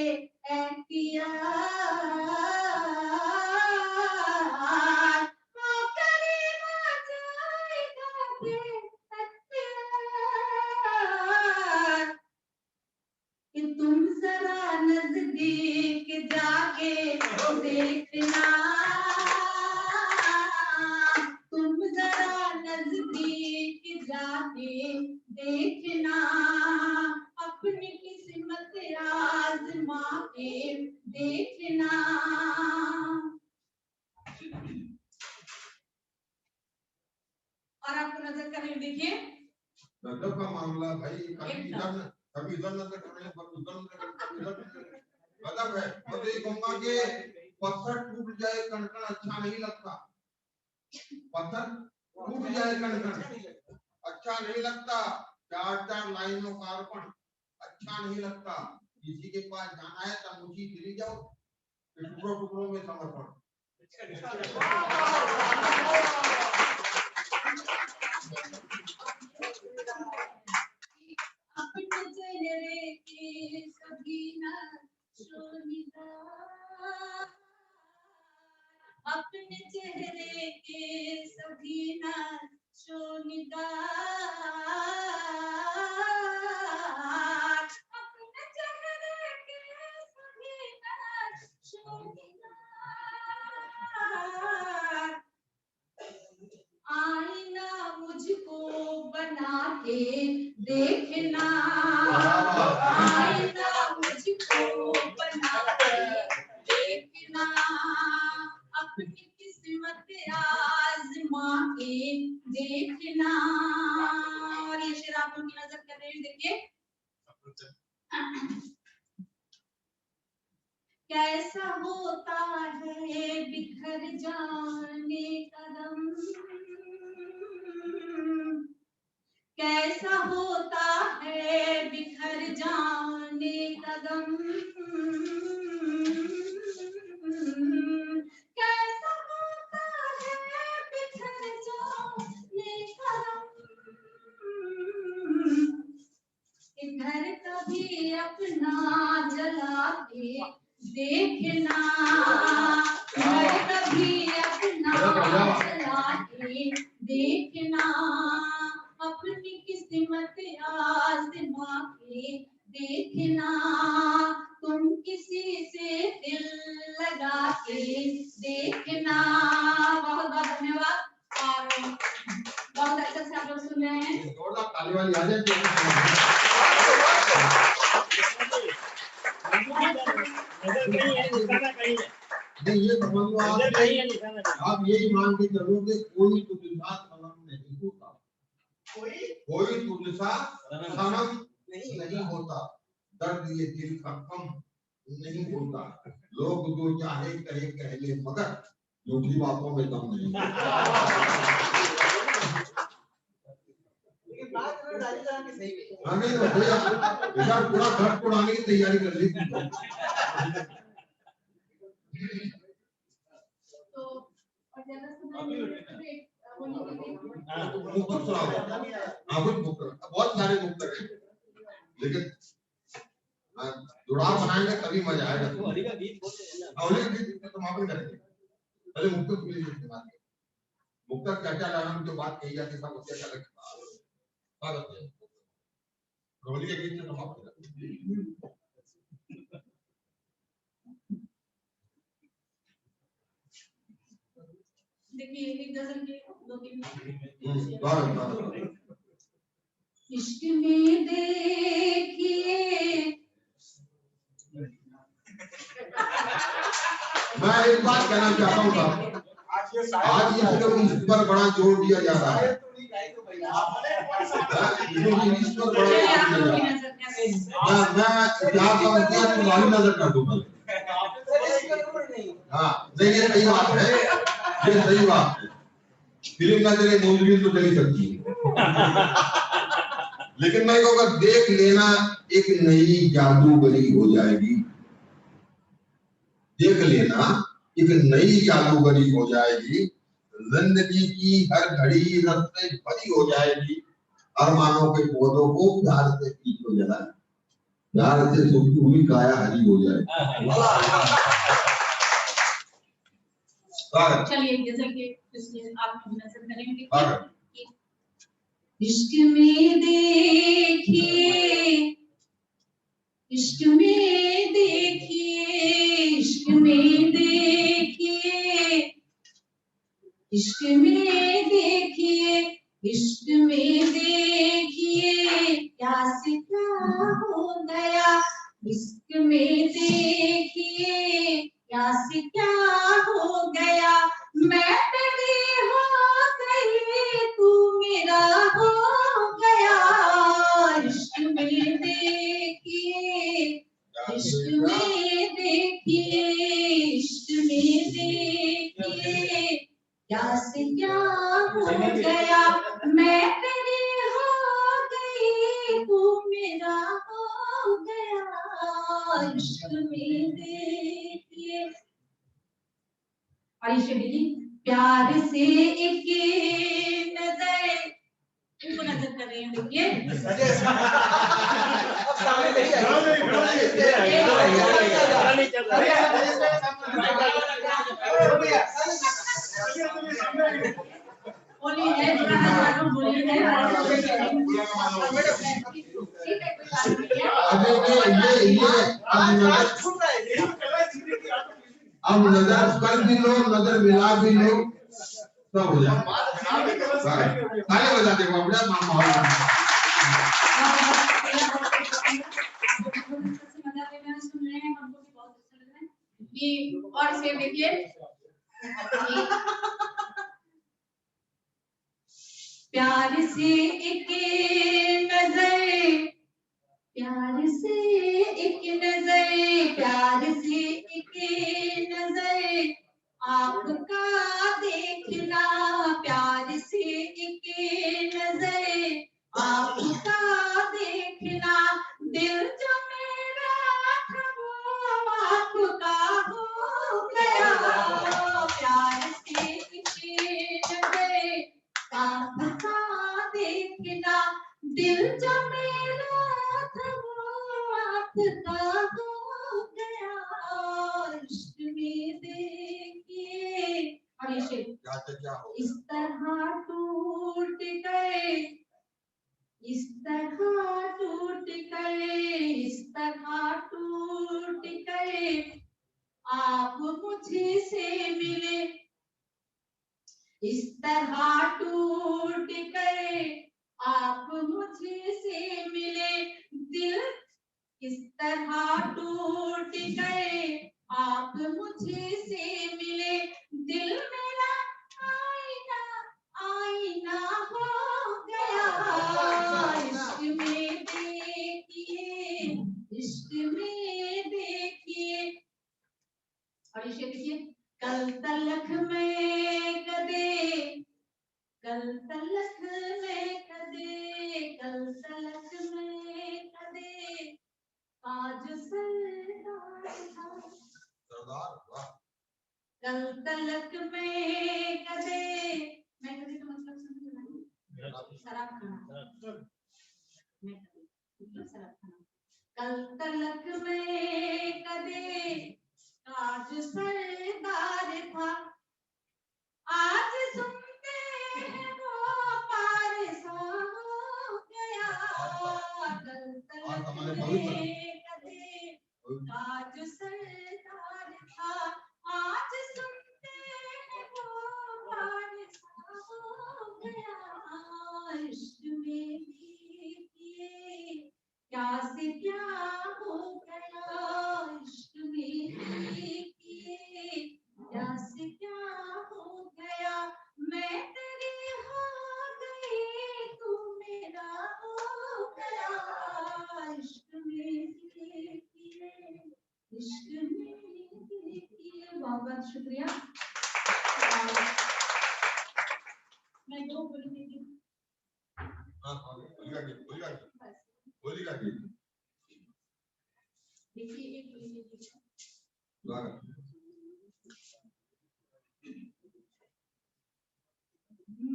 एहतियात, वो करीब आ जाएगा बे एहतियात, कि तुम जरा नजदीक जाके देखना, तुम जरा नजदीक जाके देखना, अपनी किस्मत आज़मा के देखना। और आपको नजर करने देखिए, गजब का मामला भाई, कभी इधर नजर कर रहे हैं, कभी उधर नजर कर रहे हैं, कभी इधर नजर कर रहे हैं। गजब है। मैं तो ये कहूंगा कि पत्थर टूट जाए कण-कण अच्छा नहीं लगता, पत्थर टूट जाए कण-कण अच्छा नहीं लगता, 4-4 लाइनों का अर्पण अच्छा नहीं लगता। किसी के पास जाना है तब मुझी दिली जाओ, टुकड़ों टुकड़ों में समर्पण। अपने चेहरे के सभी नशोनिगार, अपने चेहरे के सभी नशोनिगार, अपने चेहरे के सभी नशोनिगार, आईना मुझको बना के देखना, आईना मुझको बना के देखना, अपनी किस्मत आज़मा के देखना। और ये शेर आप लोग की नजर कर रहे हैं, देखिए कैसा होता है बिखर जाने कदम, कैसा होता है बिखर जाने कदम, कैसा होता है बिखर जाने कदम, इधर कभी अपना जला के चला के देखना, अपनी किस्मत आज़मा के देखना, तुम किसी से दिल लगा के देखना। बहुत बहुत धन्यवाद और बहुत अच्छा से आप लोग सुन रहे हैं। जोरदार ताली वाली आ जाए। नहीं ये समझ लो आप यही मान के चलो कि कोई तुझे साथ सनम नहीं होता, कोई तुझे साथ सनम नहीं होता, दर्द ये दिल का कम नहीं होता, लोग जो चाहे कहे कह ले मगर झूठी बातों में दम नहीं। नहीं भैया पूरा घर उड़ाने की तैयारी कर ली थी। तो और ज्यादा सुना बहुत सारे मुक्तक हैं, लेकिन जुड़ाव बनाएंगे तभी मजा आएगा। होली का गीत तो माफी करेंगे, पहले मुक्तक के लिए इस्तेमाल करें। मुक्तक क्या क्या लाना जो बात कही जाती है सब उसके अलग स्वागत है। होली के गीत से समाप्त करें। देखिए एक गजल के दो तीन इश्क में देखिए। मैं एक बात कहना चाहता हूँ साहब, आज इस पर बड़ा जोर दिया जा रहा है। मैं नजर कर दूंगा। हाँ नहीं ये सही बात है, ये सही बात है। फिल्म ना चले मूवी तो चली सकती है, लेकिन मैं कहूँगा देख लेना एक नई जादूगरी हो जाएगी, देख लेना एक नई जादूगरी हो जाएगी, जिंदगी की हर घड़ी रस से भरी हो जाएगी, अरमानों के पौधों को प्यार से पीछे जला, प्यार से सूखी हुई काया हरी हो जाएगी। चलिए गजल के इसमें आप नजर करेंगे। इश्क में देखिए, इश्क में देखिए, इश्क में देखिए, इश्क में देखिए, इश्क में देखिए, क्या से क्या हो गया, इश्क में देखिए, क्या से क्या हो गया, मैं तेरी हो गई तू मेरा हो गया, इश्क में देखिए, इश्क में देखिए, इश्क में देखिए, क्या से क्या हो गया, मैं तेरी हो गई तू मेरा हो गया, इश्क में देखिए। आइए बेटी, प्यार से एक नजर, इनको नजर कर रही हैं देखिए, होली है होली है अब नजर कर भी लो, नजर मिला भी लो, सब हो जाए। ताली बजा दे अपने माहौल सुन रहे हैं, हमको भी बहुत अच्छा लग रहा है कि और से देखिए प्यार से एक नजर, प्यार से एक नजर, प्यार से एक नजर आपका देखना, प्यार से एक नजर आपका देखना, दिल जो मेरा था वो आपका हो गया, प्यार से एक नजर आपका देखना, दिल जो मेरा था वो आपका हो गया, इश्क में देखिए। और ये शेर क्या हो इस तरह टूट गए, इस तरह टूट गए, इस तरह टूट गए, आप मुझे से मिले, इस तरह टूट गए, आप मुझे से मिले, दिल इस तरह टूट गए, आप मुझे से मिले, दिल मेरा आईना आईना हो गया, इश्क में देखिए, इश्क में देखिए। और इसे देखिए, कल तलक में कदे, कल तलक में कदे, कल तलक में कदे, आज सरदार था, कल तलक में कदे, मैं कदे का मतलब समझ रहा हूँ, शराब खाना, मैं कदे शराब खाना, कल तलक में कदे, आज सरदार था, आज सुनते हैं वो पार सा हो गया, कल तलक में कदे, आज सरदार था, आज सुनते हैं वो पार सा हो गया, इश्क में देखिए क्या से क्या हो गया, इश्क में देखिए क्या से क्या हो गया, मैं तेरी हो गई तू मेरा हो गया, इश्क में देखिए, इश्क में देखिए। बहुत बहुत शुक्रिया। मैं दो बोलूंगी, देखिए एक बोलूंगी,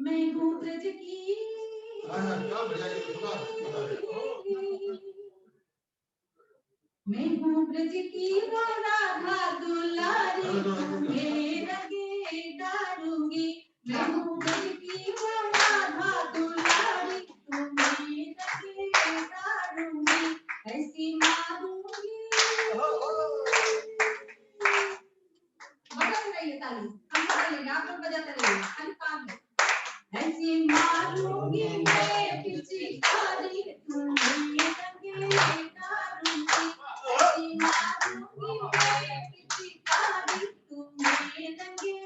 मैं हूँ ब्रज की, मैं हूँ ब्रज की वो राधा दुलारी, तुम्हें रंगे डालूंगी, मैं हूँ ब्रज की वो राधा दुलारी, तुम्हें रंगे डालूंगी, ऐसी मारूंगी, बजाते रहिए ताली, हम बजाएंगे, आप लोग बजाते रहिए, खाली काम है, ऐसी मारूंगी मैं पिचकारी, तुम्हें रंगे डालूंगी, ऐसी मारूंगी मैं पिचकारी, तुम्हें रंगे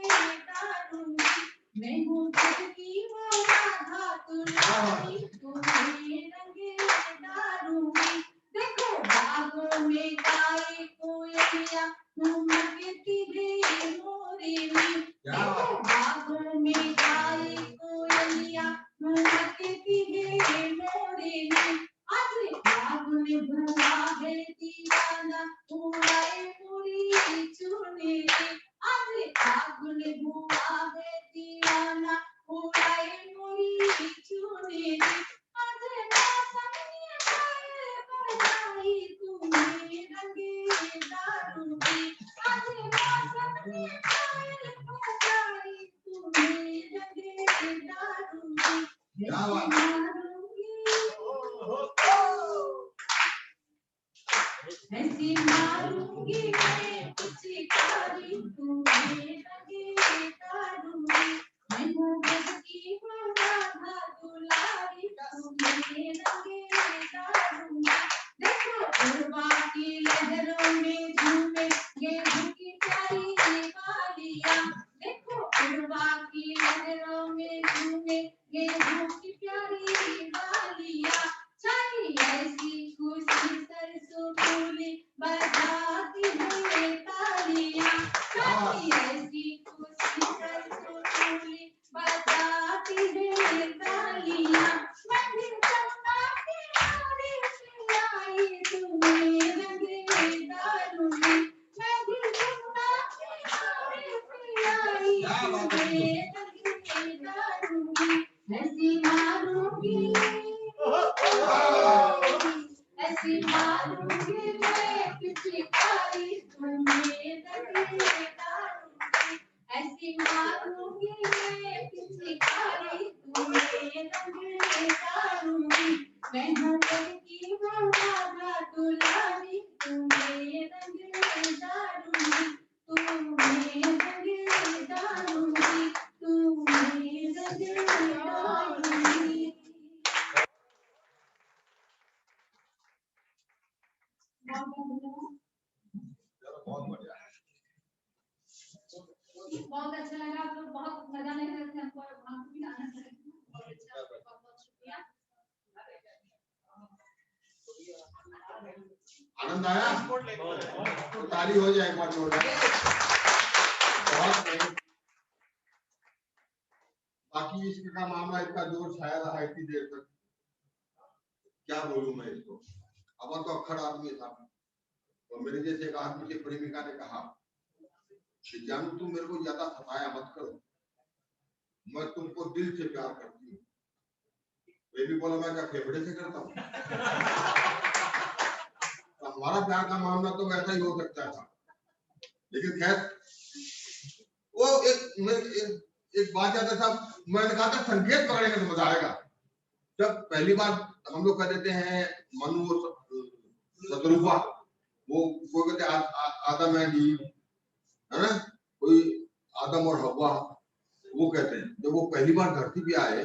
डालूंगी, मैं हूँ ब्रज की वो राधा दुलारी, तुम्हें रंगे डालूंगी, देखो बागों में गाए कोयलिया, घूमती है मोरनी, देखो बागों में गाए कोयलिया, घूमती है मोरनी, आज फागुन भुआ है दीवाना, उड़ाए पूरी चुनरी, आज फागुन भुआ है दीवाना, उड़ाए पूरी चुनरी, आज मौसमी पायल बजाई, तुम्हें रंगे डालूंगी, आज मौसमी पायल बजाई, तुम्हें रंगे डालूंगी, ऐसी मारूंगी मैं पिचकारी, तुम्हें रंगे डालूंगी, मैं हूँ ब्रज की वो राधा दुलारी, तुम्हें रंगे डालूंगी, देखो पूर्वा की लहरों में झूमे गेहूं की प्यारी वालियां, देखो पूर्वा की लहरों में झूमे गेहूं की प्यारी वालियां, छाई ऐसी खुशी सरसों फूली बजाती है तालियां, छाई ऐसी खुशी सरसों फूली बजाती है तालियां, मैं भी चंदा की हारी आई, तुम्हें रंगे डालूंगी, मैं भी चंदा की हारी आई, तुम्हें रंगे डालूंगी, ऐसी मारूंगी, ऐसी मारूंगी मैं पिचकारी, तुम्हें रंगे डालूंगी, ऐसी कैसी मारूंगी मैं किसी कारी तुम्हें रंग डालूंगी मैं की राधा दुलारी तुम्हें रंग डालूंगी तुम्हें रंग डालूंगी तुम्हें रंग डालूंगी। बहुत बढ़िया, बहुत अच्छा लगा, आप लोग बहुत मजा ले रहे थे, हमको आपको भी आना चाहिए। बहुत अच्छा, बहुत बहुत शुक्रिया। आनंद आया तो ताली हो जाए एक बार जोर से। बहुत बाकी इसका मामला इतना जोर छाया रहा इतनी देर तक, क्या बोलूं मैं इसको। अब तो अक्खड़ आदमी था, तो मेरे जैसे एक आदमी की प्रेमिका ने कहा कि जानू तुम मेरे को ज्यादा सताया मत करो, मैं तुमको दिल से प्यार करती हूँ। बेबी बोला मैं क्या फेफड़े से करता हूँ? तो हमारा प्यार का मामला तो वैसा ही हो सकता था, लेकिन खैर वो एक बात याद है साहब, मैंने कहा था संकेत पकड़ेंगे तो मजा आएगा। जब पहली बार हम लोग कह देते हैं मनु शत्रुपा, वो कहते आदम है ईव, है ना, कोई आदम और हवा, वो कहते हैं जब वो पहली बार धरती पे आए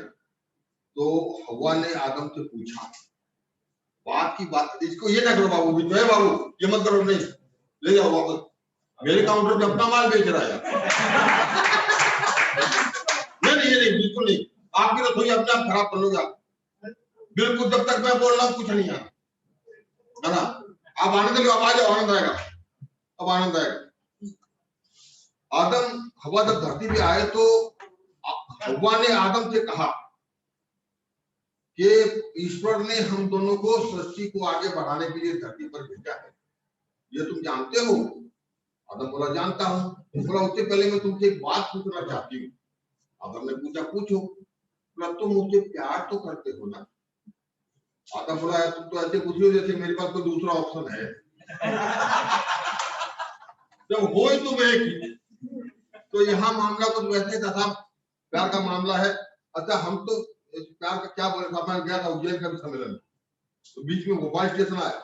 तो हवा ने आदम से पूछा, बात की बात, इसको ये ना करो बाबू, विजय बाबू ये मत करो, नहीं ले जाओ वापस, मेरे काउंटर पे अपना माल बेच रहा है। नहीं बिल्कुल नहीं, आपकी रसोई अपने आप खराब कर लो जा, बिल्कुल जब तक मैं बोल रहा हूँ कुछ नहीं है ना। आप आनंद लो, अब आ जाओ, आनंद आएगा, अब आनंद आएगा। आदम हवा जब धरती पे आए तो हवा ने आदम से कहा कि ईश्वर ने हम दोनों को सृष्टि को आगे बढ़ाने के लिए धरती पर भेजा है, ये तुम जानते हो? आदम बोला जानता हूँ। बोला उससे पहले मैं तुमसे एक बात पूछना चाहती हूँ। आदम ने पूछा पूछो। बोला तुम मुझे प्यार तो करते हो ना? आदम बोला तुम तो ऐसे पूछ रहे हो जैसे मेरे पास कोई दूसरा ऑप्शन है। जब हो ही तुम एक, तो यहाँ मामला कुछ वैसे था साहब, प्यार का मामला है। अच्छा हम तो प्यार का क्या बोले था, मैं गया था उज्जैन का सम्मेलन, तो बीच में भोपाल स्टेशन आया,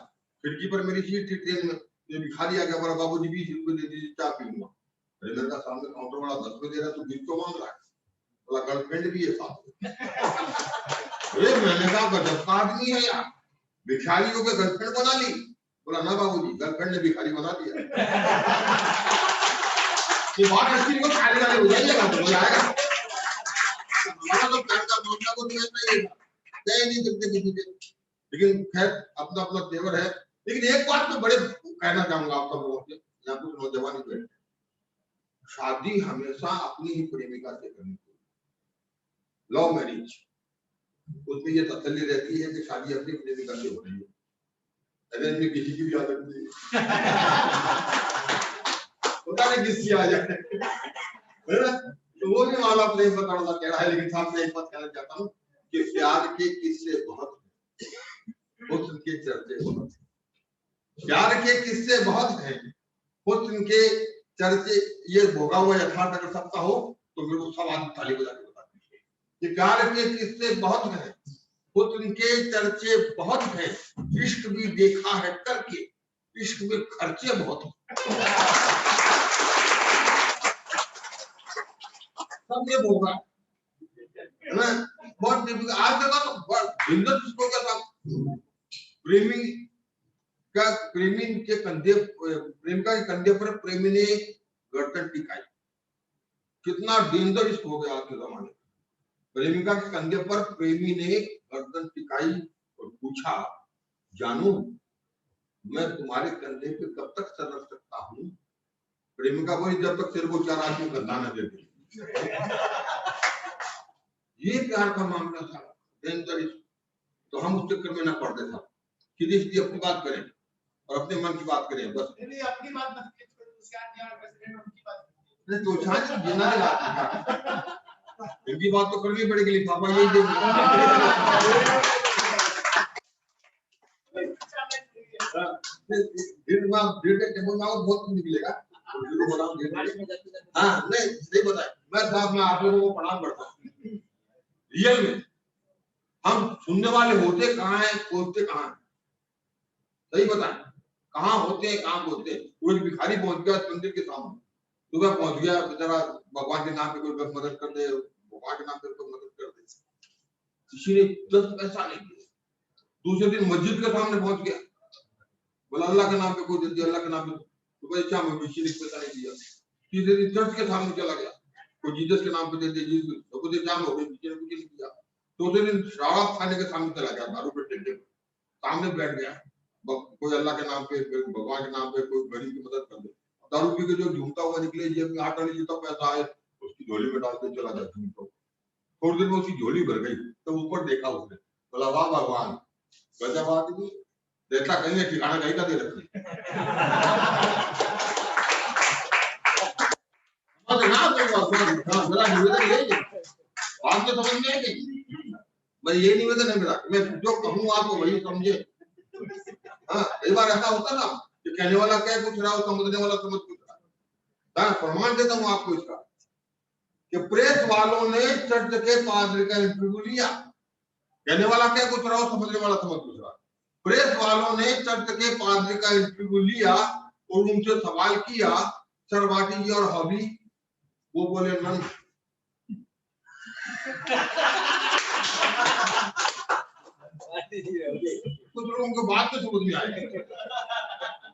खिड़की पर मेरी सीट थी ट्रेन में, ये भिखारी आ गया, बोला बाबूजी 20 रुपए दे दीजिए चाय पीऊंगा। अरे मेरे का सामने काउंटर वाला 10 रुपए दे रहा, तो 20 को मांग रहा है, बोला गर्लफ्रेंड भी है साथ। अरे मैंने कहा गजब का आदमी है यार, भिखारी को गर्लफ्रेंड बना ली। बोला ना बाबूजी गर्लफ्रेंड ने भिखारी बना दिया। ये बात अच्छी को खाली वाले हो जाइएगा तो मजा आएगा। हमारा तो प्यार का मामला को नहीं करते किसी से, लेकिन खैर अपना अपना तेवर है। लेकिन एक बात तो बड़े कहना चाहूंगा आप सब लोगों से, यहाँ कुछ नौजवान ही बैठे, शादी हमेशा अपनी ही प्रेमिका से करनी चाहिए। लव मैरिज, उसमें ये तसल्ली रहती है कि शादी अपनी प्रेमिका से हो रही है, अरेंज में किसी की भी आदत नहीं पता नहीं किसकी आ जाए, है ना? तो वो भी मामला प्रेम का थोड़ा सा टेढ़ा है। लेकिन साहब मैं एक बात कहना चाहता हूँ कि प्यार के किस्से बहुत, हुस्न के चर्चे बहुत, प्यार के किस्से बहुत हैं, हुस्न के चर्चे, ये भोगा हुआ यथार्थ अगर सबका हो तो मेरे को सब आदमी ताली बजा के बता दीजिए कि प्यार के किस्से बहुत हैं, हुस्न के चर्चे बहुत हैं, इश्क भी देखा है करके, इश्क में खर्चे बहुत हैं। सब ये भोगा है ना, बहुत आज देखा तो बिंदु जिसको क्या था, प्रेमी के कंधे, प्रेमिका के कंधे पर प्रेमी ने गर्दन टिकाई, कितना डेंजर इश्क हो गया आज के जमाने। प्रेमिका के कंधे पर प्रेमी ने गर्दन टिकाई और पूछा जानू मैं तुम्हारे कंधे पे कब तक सर रख सकता हूँ? प्रेमिका बोली जब तक तेरे को 4 आदमी कंधा न दे दे। ये प्यार का मामला था, डेंजर इश्क। तो हम उस चक्कर में न पड़ते था, सीधी अपनी बात करें और अपने मन की बात करें बस। नहीं अपनी बात मत कीजिए, उसके आगे प्रेसिडेंट उनकी बात नहीं तो छाछ जिना की बात इनकी बात तो करनी पड़ेगी, लिफाफा यही देंगे। बहुत निकलेगा हाँ नहीं बताया मैं साहब, मैं आप लोगों को प्रणाम करता हूँ। रियल में हम सुनने वाले होते कहाँ हैं, पहुंचते कहाँ हैं, सही बताएं, कहाँ होते हैं, कहाँ पहुंचते हैं। वो एक भिखारी पहुंच गया मंदिर के सामने, सुबह पहुंच गया बेचारा, भगवान के नाम पे कोई मदद कर दे, भगवान के नाम पे कोई मदद कर दे, किसी ने 10 पैसा नहीं दिया। दूसरे दिन मस्जिद के सामने पहुंच गया, बोला अल्लाह के नाम पे कोई दे दिया, अल्लाह के नाम पे, तो भाई क्या मैं किसी ने पैसा नहीं दिया। तीसरे दिन चर्च के सामने चला गया, कोई जीसस के नाम पे दे दिया, जीसस तो कुछ जाम हो गई, किसी ने कुछ नहीं दिया। चौथे दिन शराब खाने के सामने चला गया, दारू पे टेंटे सामने बैठ गया, कोई अल्लाह के नाम पे, भगवान के नाम पे कोई गरीब की मदद कर दे। दारू पी के जो झूमता हुआ निकले, जेब में हाथ डाली, जितना पैसा आए उसकी झोली में डाल के चला जाता है। थोड़ी देर में उसकी झोली भर गई, तो ऊपर देखा उसने, बोला वाह भगवान गजब आदमी, देता कहीं ठिकाना कहीं का दे रखी। मेरा निवेदन यही है, बात तो समझ में आएगी, मैं ये निवेदन है मेरा, मैं जो कहूँ आपको वही समझे। हाँ कई बार ऐसा होता ना कि कहने वाला क्या पूछ रहा हो, समझने वाला समझ पूछ रहा है। प्रमाण देता हूँ आपको इसका कि प्रेस वालों ने चर्च के पादरी का इंटरव्यू लिया, कहने वाला क्या पूछ रहा हो, समझने वाला समझ पूछ रहा है। प्रेस वालों ने चर्च के पादरी का इंटरव्यू लिया और उनसे सवाल किया, सरवाटी जी और हॉबी, वो बोले नन। कुछ लोगों को बात तो समझ में आए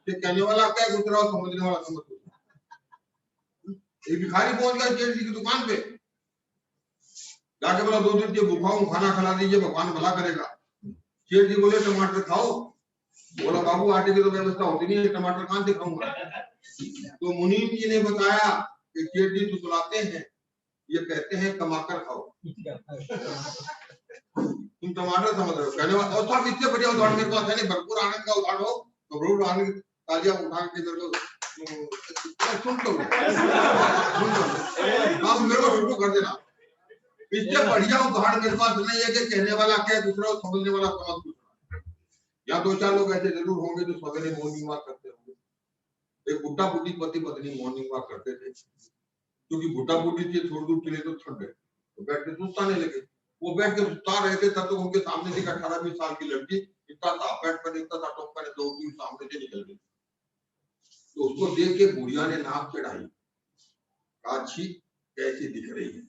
कि कहने वाला क्या पूछ रहा हो, समझने वाला समझ पूछ रहा। एक भिखारी पहुंच गया जेठ जी की दुकान पे, जाके बोला 2 दिन के भूखा हूं, खाना खिला दीजिए, भगवान भला करेगा। जेठ जी बोले टमाटर खाओ, बोला बाबू आटे की तो व्यवस्था होती नहीं है, टमाटर कहां से खाऊंगा। तो मुनीम जी ने बताया कि जेठ जी तो सुनाते हैं, ये कहते हैं कमाकर खाओ। तुम टमाटर समझ रहे हो, कहने वाला और साहब इससे बढ़िया उदाहरण मेरे पास है नहीं, भरपूर आनंद का उदाहरण हो तो भरपूर आनंद तालियां उठा के मेरे को सुन लो, आप मेरे को शुरू कर देना। इससे बढ़िया उदाहरण मेरे पास नहीं है कि कहने वाला क्या दूसरा और समझने वाला समझ दूसरा। या 2-4 लोग ऐसे जरूर होंगे जो सवेरे मॉर्निंग वॉक करते होंगे। एक बुढ़ा बुढ़ी पति पत्नी मॉर्निंग वॉक करते थे, क्योंकि बुढ़ा बुढ़ी थी थोड़ी दूर चले तो थक गए, तो बैठ के सुस्ताने लगे। वो बैठ के सुस्ता रहे थे, तब तो उनके सामने से 18-20 साल की लड़की इतना सा पैंट पहने, इतना सा टॉप पहने, 2-3 सामने से निकल गई। तो उसको देख के बुढ़िया ने नाक चढ़ाई, अच्छी कैसी दिख रही है,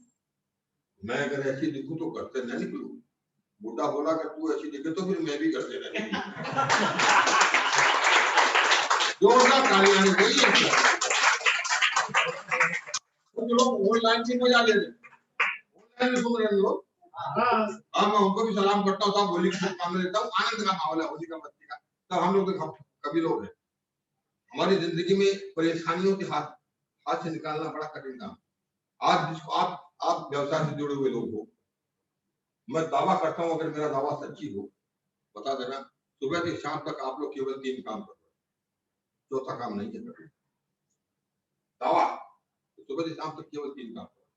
मैं अगर ऐसी दिखूं तो करते न निकलूं। बुढ़ा बोला कि तू ऐसी दिखे तो फिर मैं भी करते रहने। जोरदार तालियां आनी चाहिए। कुछ लोग ऑनलाइन से मजा ले रहे, ऑनलाइन में सुन रहे लोग। हाँ मैं उनको भी सलाम करता हूँ, साहब होली की शुभकामनाएं देता हूँ। आनंद का माहौल है होली का, बच्चे का, तब हम लोग कभी लोग हैं। हमारी जिंदगी में परेशानियों के हाथ से निकालना बड़ा कठिन काम। आज जिसको आप व्यवसाय से जुड़े हुए लोग हो, मैं दावा करता हूं, अगर मेरा दावा सच्ची हो बता देना, सुबह से शाम तक आप लोग केवल 3 काम कर रहे हो, चौथा काम नहीं है दावा। सुबह से शाम तक केवल 3 काम कर रहे।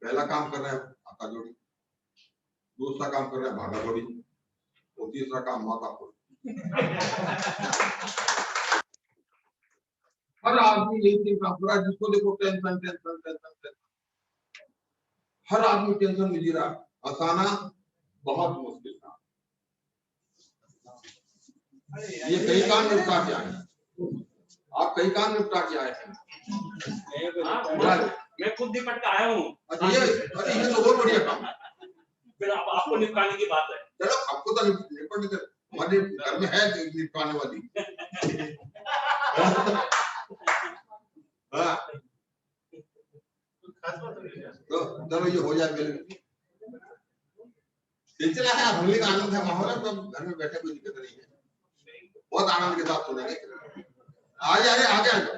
पहला काम कर रहे हैं हाथा जोड़ी, दूसरा काम कर रहे हैं भागा जोड़ी, और तीसरा काम माथा फोड़ी। हर आदमी यही 3 काम कर रहा है, जिसको देखो टेंशन टेंशन टेंशन टेंशन, हर आदमी टेंशन में जी रहा है। हंसाना बहुत मुश्किल था। ये कई काम निपटा के आए, आप कई काम निपटा के आए हैं। मैं खुद निपट के आया हूँ। अरे ये तो बहुत बढ़िया काम है। फिर आपको निपटाने की बात है। चलो आपको तो निपट, हमारे घर में है निपटाने वाली। हाँ तो चलो ये हो जाए मेरे सिलसिला है। होली का आनंद है, माहौल है, तो घर में बैठे कोई दिक्कत नहीं है, बहुत आनंद के साथ सुनेंगे। आ जाए आगे आ जाओ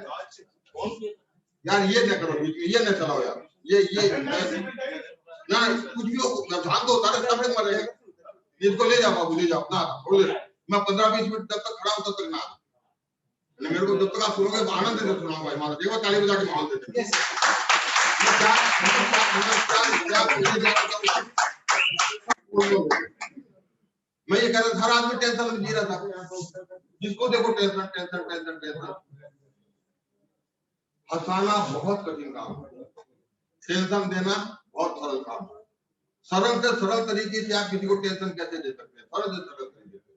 यार, ये न करो, ये न चलाओ यार, ये ना कुछ भी हो, ध्यान दो सारे सब में रहेगा। इसको ले जाओ बाबू, ले जाओ ना, थोड़ी देर मैं 15-20 मिनट जब तक खड़ा हूं तब तक ना, मेरे को जब तक आप सुनोगे आनंद से सुनाऊंगा। भाई माता देखो ताली बजा के माहौल देते हैं। मैं ये कह रहा था, हर आदमी टेंशन में जी रहा था, जिसको देखो टेंशन टेंशन टेंशन टेंशन। हंसाना बहुत कठिन काम है, टेंशन देना बहुत सरल काम है। सरल से सरल तरीके से आप किसी को टेंशन कैसे दे सकते हैं? सरल से सरल तरीके से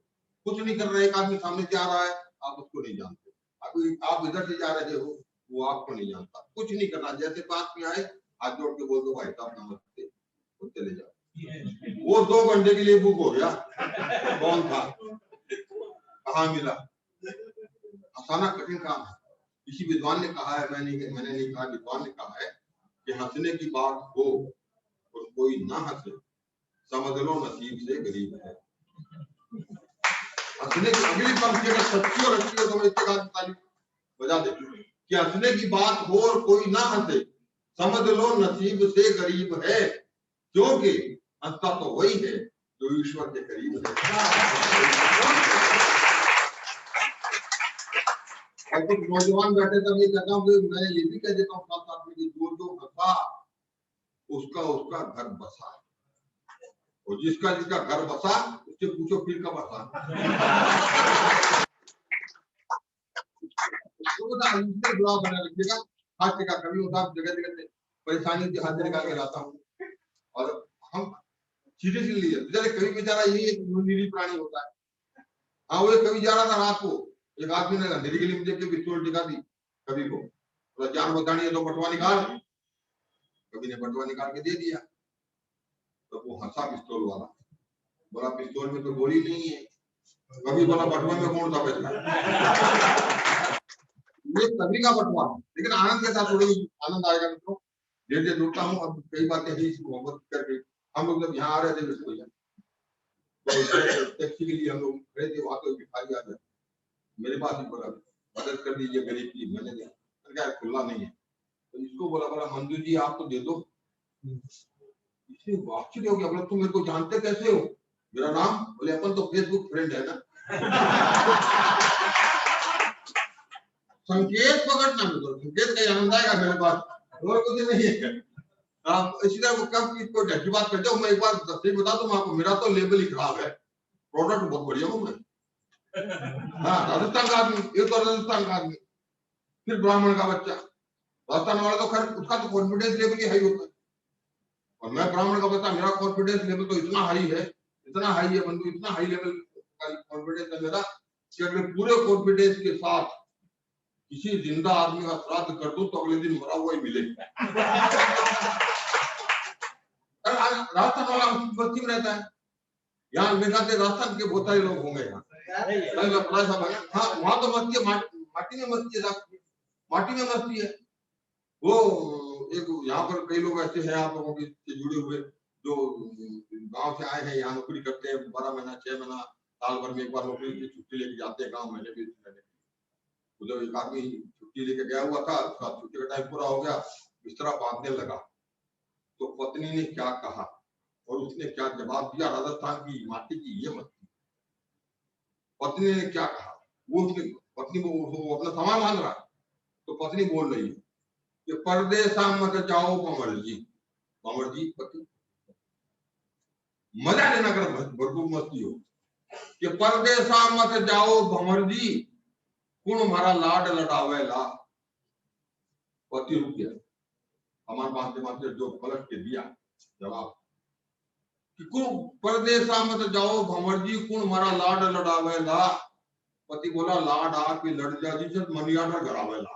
कुछ नहीं कर रहे, एक आदमी सामने से आ रहा है, आप उसको नहीं जानते, आप इधर से जा रहे हो, वो आपको नहीं जानता, कुछ नहीं करना, जैसे पास में आए हाथ जोड़ के बोल दो भाई साहब नमस्ते, तो चले जाओ। वो 2 घंटे के लिए बुक हो गया, कौन था, कहाँ मिला? हंसाना कठिन काम है। किसी विद्वान ने कहा है, मैंने नहीं कहा, विद्वान ने कहा है कि हंसने की बात हो और कोई ना हंसे, समझ लो नसीब से गरीब है। हंसने की अगली पंक्ति अगर सच्ची और अच्छी हो तो मैं इसके बाद ताली बजा दे कि हंसने की बात हो और कोई ना हंसे, समझ लो नसीब से गरीब है, क्योंकि हंसता तो वही है जो ईश्वर के करीब है। कुछ नौजवान बैठे तब ये कहता हूँ, मैं ये भी कह देता हूँ साथ साथ में कि जो हंसा उसका घर बसा, और जिसका घर बसा उससे पूछो फिर कब हंसा। जुड़ाव बना रखिएगा। खास जगह कभी होता है, जगह जगह परेशानी की हाथ निकाल के लाता हूँ, और हम सीरियसली लिए बेचारे, कभी बेचारा ये निरी प्राणी होता है। हाँ, वो कभी जा रहा था रात को, एक आदमी ने अंधेरी के लिए मुझे पिस्तौल टिका दी, कभी को तो जान बतानी है तो बटवा निकाल, कभी ने बटवा निकाल के दे दिया, तो वो हंसा पिस्तौल वाला, बोला पिस्तौल में तो गोली नहीं है, कभी बोला बटवा में कौन सा पैसा। ये सभी का बटवा, लेकिन आनंद के साथ थोड़ी आनंद आएगा मित्रों। धीरे धीरे जुड़ता हूँ, अब कई बातें ही मोहब्बत करके हम लोग जब यहाँ आ रहे थे बिल्कुल तो टैक्सी के लिए हम लोग खड़े थे, वहां तो भिखारी आ गया मेरे पास ही, बोला मदद कर दीजिए गरीब की। मैंने क्या खुला नहीं है, तो इसको बोला मंजू जी आप तो दे दो। इसलिए आश्चर्य हो गया, बोला तुम मेरे को जानते कैसे हो, मेरा नाम? बोले अपन तो फेसबुक फ्रेंड है ना। संकेत पकड़ना, संकेत का आनंद आएगा मेरे पास, और कुछ नहीं है। इसी तरह वो कब इसको ढकी बात करते हो, मैं एक बार सही बता दूं आपको, मेरा तो लेबल ही खराब है, प्रोडक्ट बहुत बढ़िया हूँ मैं। हाँ, राजस्थान का आदमी, ये तो राजस्थान का आदमी, फिर ब्राह्मण का बच्चा, राजस्थान वाला तो खैर उसका तो कॉन्फिडेंस लेवल ही हाई होता है, और मैं ब्राह्मण का बच्चा, मेरा कॉन्फिडेंस लेवल तो इतना हाई है, इतना हाई है बंधु, इतना हाई लेवल का कॉन्फिडेंस है मेरा कि अगर पूरे कॉन्फिडेंस के साथ किसी जिंदा आदमी का श्राद्ध कर दूं तो अगले दिन मरा हुआ ही मिले। राजस्थान वाला बस्ती में रहता है, यहाँ मेरे ख्याल से राजस्थान के बहुत सारे लोग होंगे यहाँ। हाँ, वहाँ तो मस्ती है, माटी में मस्ती है, माटी में मस्ती है। वो एक यहाँ पर कई लोग ऐसे हैं आप लोगों के जुड़े हुए जो गांव से आए हैं, यहाँ नौकरी करते हैं, 12 महीना 6 महीना साल भर में एक बार नौकरी की छुट्टी लेके जाते हैं गाँव, महीने भी उधर एक आदमी छुट्टी लेके गया हुआ था, उसका छुट्टी का टाइम पूरा हो गया, बिस्तरा बांधने लगा, तो पत्नी ने क्या कहा और उसने क्या जवाब दिया, राजस्थान की माटी की ये मस्ती। पत्नी ने क्या कहा, वो उसने पत्नी को अपना सामान बांध रहा, तो पत्नी बोल रही है कि परदेसा मत जाओ भंवर जी पति, मजा लेना कर भरपूर मस्ती हो कि परदेसा मत जाओ भंवर जी, कुण मारा लाड लड़ावे ला। पति रुक गया, सामान बांधते बांधते जो पलट के दिया जवाब कि कुण परदेसा मत जाओ भंवर जी, कुण मारा लाड लड़ावे ला। पति बोला लाड आके लड़ जा जी जब मनियाडा घरावे ला।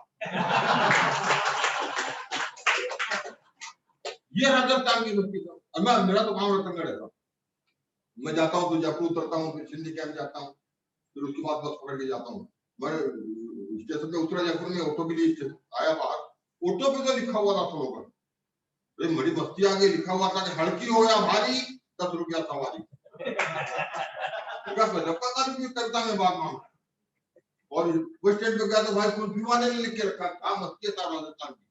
ये राजस्थान की मस्ती था। अब मेरा तो गाँव रतनगढ़ है, मैं जाता हूँ तो जयपुर उतरता हूँ, फिर सिंधी कैंप जाता हूँ, फिर उसके बाद बस पकड़ के जाता हूँ। मैं स्टेशन पे उतरा, जयपुर में ऑटो के लिए आया बाहर, ऑटो पे तो लिखा हुआ था स्लोगन, अरे बड़ी मस्ती आ गई, लिखा हुआ था कि हल्की हो या भारी 10 रुपया सवारी। करता मैं बात मान, और बस स्टैंड पे गया तो भाई कुल्फी वाले ने लिख के रखा था, मस्ती था राजस्थान की,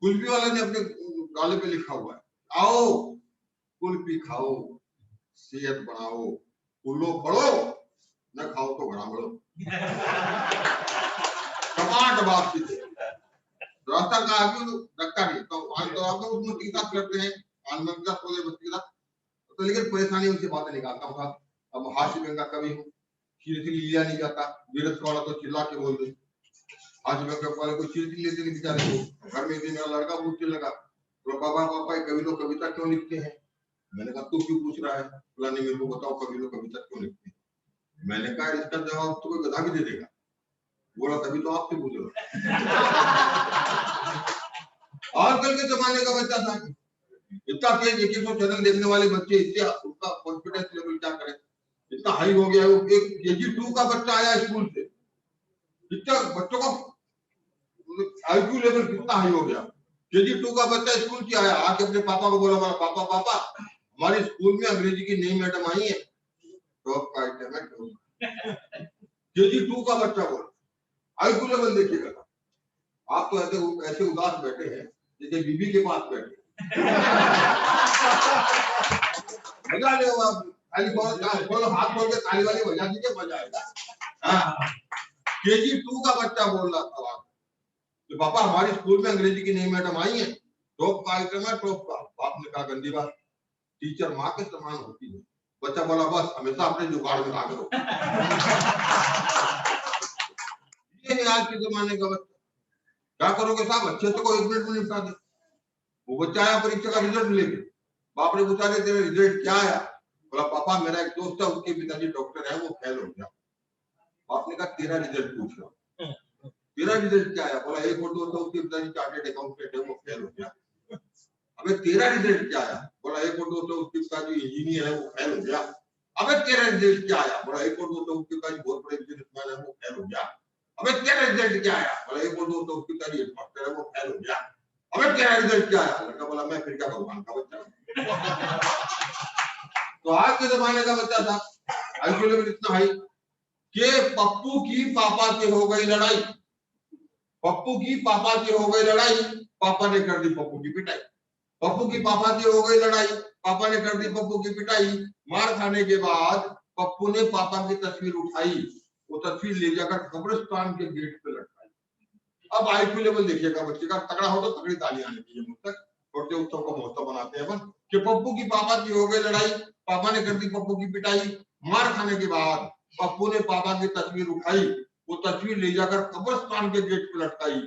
कुल्फी वाले ने अपने गाले पे लिखा हुआ है आओ कुल्फी खाओ सेहत बनाओ, फूलो पढ़ो न खाओ तो घड़ा बढ़ो। टमाट बातचीत राजस्थान का आदमी रखता नहीं, तो आप लोग उसमें के साथ करते हैं आनंद का सोले बस्ती का, तो लेकिन परेशानी उनसे बातें निकालता हूँ। अब हास्य व्यंग का कवि हूँ, सीरियसली लिया नहीं जाता, वीरज वाला तो चिल्ला के बोल दे, आज मैं वाले को चीज लेते नहीं बेचारे को, घर में मेरा लड़का पूछने लगा, तो पापा पापा कवि लोग कविता क्यों लिखते हैं? मैंने कहा तू क्यों पूछ रहा है? बोला नहीं मेरे को बताओ कवि लोग कविता क्यों लिखते हैं? मैंने कहा इसका जवाब तो कोई गधा भी दे देगा। बोला तभी तो आपसे पूछ रहा। आजकल के जमाने का बच्चा था, इतना तेज 100 चैनल देखने वाले बच्चे, इतना उसका कॉन्फिडेंस लेवल क्या करे, इतना हाई हो गया है। वो एक KG2 का बच्चा आया स्कूल से, कितना बच्चों का IQ लेवल कितना हाई हो गया। KG2 का बच्चा स्कूल से आया, आके अपने पापा को बोला पापा पापा हमारे स्कूल में अंग्रेजी की नई मैडम आई है, टॉप का आइटम है। KG2 का बच्चा बोला, IQ लेवल देखिएगा। आप तो ऐसे उदास बैठे हैं जैसे बीबी के पास बैठे। मजा ले आप खाली बोलो हाथ बोल के ताली वाली बजा दीजिए, मजा आएगा। KG2 का बच्चा बोल रहा था कि पापा हमारे स्कूल में अंग्रेजी की नई मैडम आई है, टॉप का आइटम है, टॉप का। आपने कहा गंदी बात, टीचर माँ के समान होती है। बच्चा बोला बस हमेशा अपने जुगाड़ में भाग लो। ये आज के जमाने का बच्चा, क्या करोगे साहब? अच्छे से को 1 मिनट में निपटा दे। वो बच्चा आया परीक्षा का रिजल्ट लेके, बाप ने पूछा रे तेरा रिजल्ट क्या आया? बोला पापा मेरा एक दोस्त है, उसके पिताजी डॉक्टर है, वो फेल हो गया। आपने कहा तेरा रिजल्ट पूछ रहा, तेरा रिजल्ट क्या आया? बोला 1 और 2 तो उसके पिताजी चार्टर्ड अकाउंटेंट है, वो फेल हो गया। अबे तेरा रिजल्ट क्या आया? बोला 1 और 2 तो उसके पिताजी इंजीनियर है, वो फेल हो गया। अबे तेरा रिजल्ट क्या आया? बोला 1 और 2 तो उसके पिताजी बहुत बड़े बिजनेसमैन है, वो फेल हो गया। अबे तेरा रिजल्ट क्या आया? बोला 1 और 2 तो उसके पिताजी डॉक्टर है, वो फेल हो गया। अबे तेरा रिजल्ट क्या आया? लड़का बोला मैं फिर क्या भगवान का बच्चा। तो आज के जमाने का बच्चा था, IQ लेवल इतना हाई कि पप्पू की पापा से हो गई लड़ाई, पप्पू की पापा से हो गई लड़ाई, पापा ने कर दी पप्पू की पिटाई। पप्पू की पापा से हो गई लड़ाई, पापा ने कर दी पप्पू की पिटाई। मार खाने के बाद पप्पू ने पापा की तस्वीर उठाई, वो तस्वीर ले जाकर कब्रिस्तान के गेट पे लटकाई। अब IQ लेवल देखिएगा बच्चे का, तगड़ा हो तो तगड़ी तालियां आनी चाहिए मुझ तक। छोटे उत्सव का महोत्सव बनाते हैं अपन कि पप्पू की पापा की हो गई लड़ाई, पापा ने कर दी पप्पू की पिटाई। मार खाने के बाद पप्पू ने पापा की तस्वीर उठाई, वो तस्वीर ले जाकर कब्रिस्तान के गेट पे लटकाई।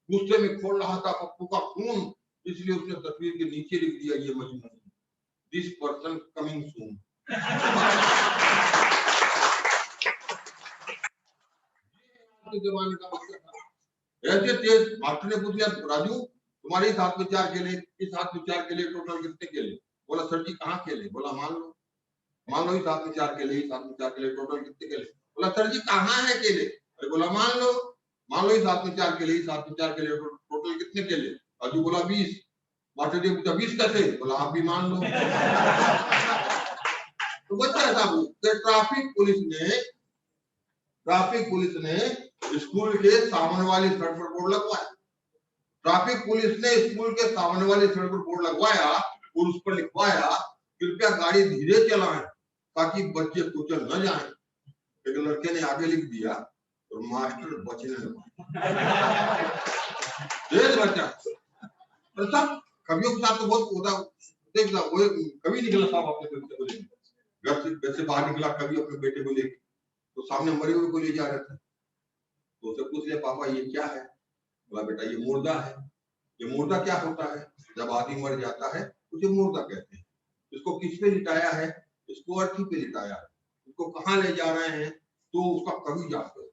गुस्से में खोल रहा था पप्पू का खून, इसलिए उसने तस्वीर के नीचे लिख दिया ये Majnu, this person coming soon. जमाने का ऐसे तेज। मास्टर ने पूछ लिया राजू तुम्हारे इस हाथ में 4 केले, इस हाथ में 4 केले, टोटल कितने केले? बोला सर जी कहाँ केले? बोला मान लो इस हाथ में 4 केले, इस हाथ में 4 केले, टोटल कितने केले? बोला सर जी कहाँ है केले? अरे बोला मान लो इस हाथ में 4 केले, इस हाथ में 4 केले, टोटल कितने केले? राजू बोला 20। मास्टर जी पूछा 20 कैसे? बोला आप भी मान लो। तो बच्चा ऐसा ट्रैफिक पुलिस ने स्कूल के सामने वाली सड़क पर बोर्ड लगवाया। ट्रैफिक पुलिस ने स्कूल के सामने वाली सड़क पर बोर्ड लगवाया और उस पर लिखवाया कृपया गाड़ी धीरे चलाएं ताकि बच्चे कुचल न जाएं। एक लड़के ने आगे लिख दिया और मास्टर बचने लगा। तेज बच्चा सब कवियों के साथ तो बहुत होता, देखना वो कवि निकला साहब अपने बच्चे को लेकर, घर से बाहर निकला कवि अपने बेटे को लेकर, तो सामने मरे हुए को ले जा रहा था। तो उसे पूछ लिया पापा ये क्या है? बोला बेटा ये मुर्दा है। ये मुर्दा क्या होता है? जब आदमी मर जाता है उसे मुर्दा कहते हैं। इसको किस पे लिटाया है? इसको अर्थी पे लिटाया है। इसको कहाँ ले जा रहे हैं? तो उसका कवि जाते हैं।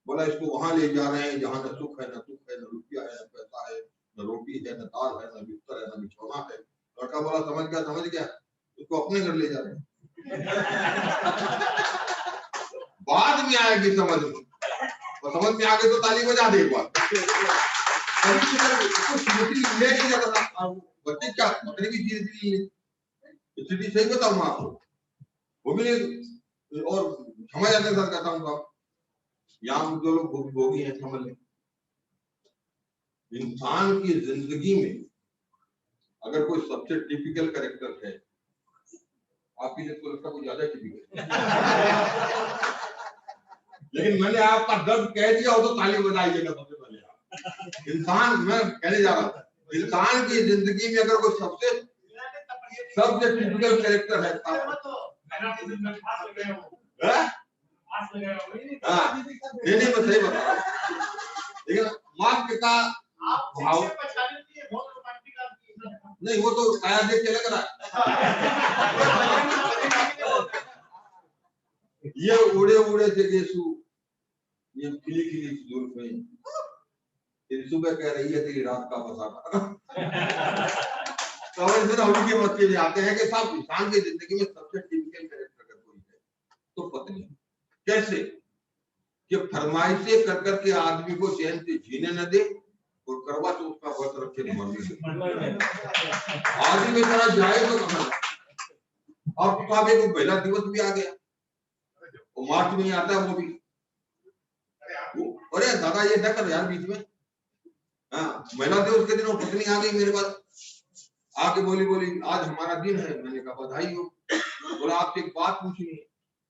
बोला इसको वहां ले जा रहे हैं जहाँ न सुख है, न दुख है, न रुपया है, न पैसा है, न रोटी है, न दाल है, न बिस्तर है, न बिछौना है। लड़का बोला समझ गया, इसको अपने घर ले जा रहे हैं। बाद में आएगी समझ में, तो समझ में आ गई तो ताली बजा दे एक बार। बच्चे क्या बकरी भी स्थिति सही बताऊँ मैं आपको, वो भी नहीं और समझ आते सर कहता हूँ साहब, यहाँ जो लोग भोगी हैं समझ लें। इंसान की जिंदगी में अगर कोई सबसे टिपिकल कैरेक्टर है, आपके लिए तो लगता कोई ज्यादा टिपिकल, लेकिन मैंने आपका दर्द कह दिया हो तो ताली बजाइएगा सबसे पहले आप। इंसान, मैं कहने जा रहा था, इंसान की जिंदगी में अगर कोई सबसे टिपिकल कैरेक्टर है नहीं मैं सही बता रहा हूँ, लेकिन माँ पिता आप भाव पीछे पछाड़ने के लिए बहुत रोमांटिक आदमी हैं। नहीं, वो तो काया देख के लग रहा है। ये उड़े उड़े थे यीशु, ये खिली खिली जुल्फें, तेरी सुबह कह रही है तेरी रात का फसाना। तो हम के बच्चे भी आते हैं कि साहब इंसान की जिंदगी में सबसे टिपिकल कैरेक्टर अगर कोई है तो पत्नी। कैसे कि फरमाइशें कर करके आदमी को चैन से जीने न दे और करवा चौथ का व्रत रखे मरने दे। आदमी बेचारा जाए तो कहाँ। और साहब एक पहला दिवस भी आ गया, वो मार्च में आता है वो भी। अरे दादा ये क्या कर यार बीच में। हाँ, महिला दिवस के दिन वो पत्नी आ गई मेरे पास, आके बोली आज हमारा दिन है। मैंने कहा बधाई हो। बोला आपसे एक बात पूछनी है,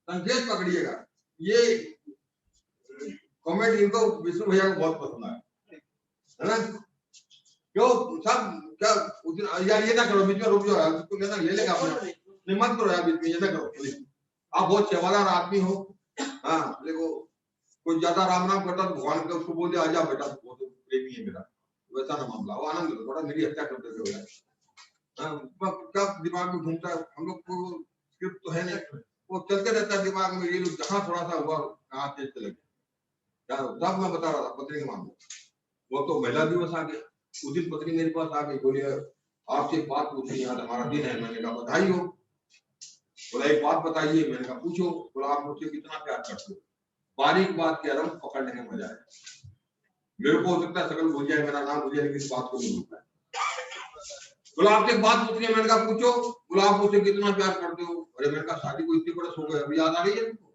संकेत पकड़िएगा। ये कमेंट इनको विष्णु भैया को बहुत पसंद आया है ना। क्यों सब क्या यार ये ना करो, बीच में रुक जाओ यार, इसको लेना ले लेगा अपना, नहीं मत करो यार बीच में, ये ना करो। आप बहुत सेवादार आदमी हो। हाँ देखो कोई ज्यादा राम नाम करता तो भगवान का उसको बोल दिया आजा बेटा, वो तो प्रेमी है मेरा, वैसा ना मामला हो। आनंद लो, बड़ा मेरी हत्या करते हो जाए। क्या दिमाग में घूमता है हम लोग को, स्क्रिप्ट तो है नहीं, वो चलते रहता है दिमाग में। ये लोग जहाँ थोड़ा सा हुआ कहाँ तेज चले गए। तब मैं बता रहा था पत्नी के मामले, वो तो महिला दिवस आ गया। उस दिन पत्नी मेरे पास आ गई, बोली आपसे एक बात पूछनी, आज हमारा दिन है। मैंने कहा बधाई हो। बोला एक बात बताइए। मैंने कहा पूछो। बोला आप मुझसे कितना प्यार करते हो। बारीक बात कह रहा हूँ, पकड़ने में मजा आए। मेरे को हो सकता है सकल भूल जाए, मेरा नाम भूल जाए, लेकिन इस बात को नहीं भूलता है। बोला आपसे एक बात पूछनी है। मैंने कहा पूछो। बोला आप मुझसे कितना प्यार करते हो। अरे मैंने कहा शादी को इतने बरस हो गए, अभी याद आ रही है तुमको।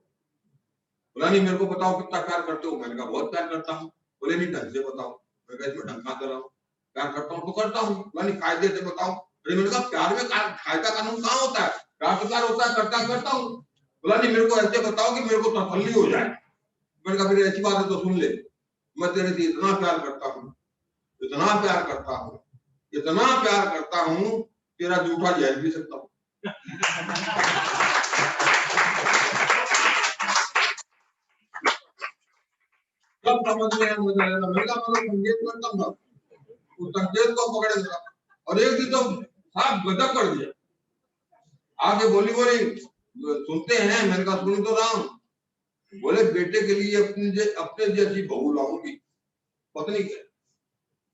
बोला नहीं मेरे को बताओ कितना प्यार करते हो। मैंने कहा बहुत प्यार करता हूँ। बोले नहीं ढंग से बताओ। मैं कहा इसमें ढंग कहाँ कर रहा हूँ, प्यार करता हूँ तो करता हूँ। बोला नहीं कायदे से बताओ। अरे मैंने कहा प्यार में कायदा कानून कहाँ होता है, प्यार तो प्यार होता है, करता हूँ। बोला नहीं मेरे को ऐसे बताओ कि मेरे को तसल्ली हो जाए। मैंने कहा फिर ऐसी बात है तो सुन ले, मैं तेरे से इतना प्यार करता हूँ, इतना प्यार करता हूँ, इतना प्यार करता हूँ, तेरा जूठा जहर भी सकता हूँ। सब समझ में मुझे आया। मैंने कहा मतलब संकेत करता हूँ, उस संकेत को पकड़ेगा। और एक दिन तो साहब गजब कर दिया। आगे बोली सुनते हैं। मैंने कहा सुन तो रहा हूँ। बोले बेटे के लिए अपने जैसी बहू लाऊंगी। पत्नी के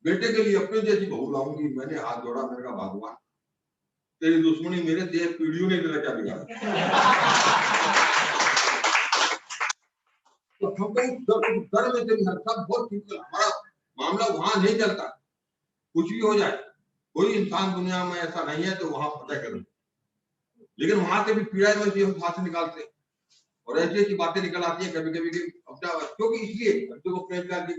बेटे के लिए अपने जैसी बहू लाऊंगी। मैंने हाथ जोड़ा। मैंने कहा भगवान तेरी दुश्मनी मेरे से पीढ़ियों ने तेरा क्या बिगाड़ा। तो हमको डर में तेरी सब बहुत ठीक। हमारा मामला वहां नहीं चलता, कुछ भी हो जाए। कोई इंसान दुनिया में ऐसा नहीं है तो वहां पता करें, लेकिन वहां से भी पीड़ा में हम फांसी निकालते हैं। और ऐसी ऐसी बातें निकल आती है कभी कभी अपना, क्योंकि इसलिए बच्चों को प्रेम कर दी।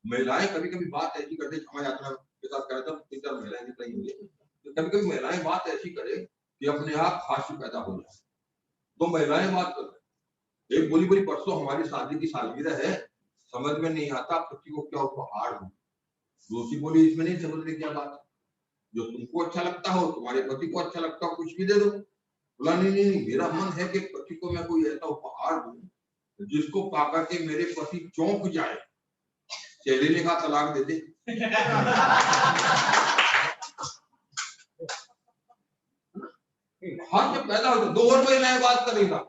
महिलाएं कभी कभी बात ऐसी करते, क्षमा यात्रा के साथ कहता हूँ, 3-4 महिलाएं निकली होंगी, तो कभी कभी महिलाएं बात ऐसी करे कि अपने आप हास्य पैदा हो जाए। तो महिलाएं बात कर रहे, एक बोली परसों हमारी शादी की सालगिरह है, समझ में नहीं आता पति को क्या उपहार दूं। दूसरी बोली इसमें नहीं समझ रही क्या बात, जो तुमको अच्छा लगता हो, तुम्हारे पति को अच्छा लगता हो, कुछ भी दे दो। बोला नहीं, मेरा मन है कि पति को मैं कोई ऐसा उपहार दूं जिसको पाकर के मेरे पति चौंक जाए, चेहरे ने कहा तलाक दे दे। हाँ जब पैदा हो 2 और महिलाएं बात कर रही था।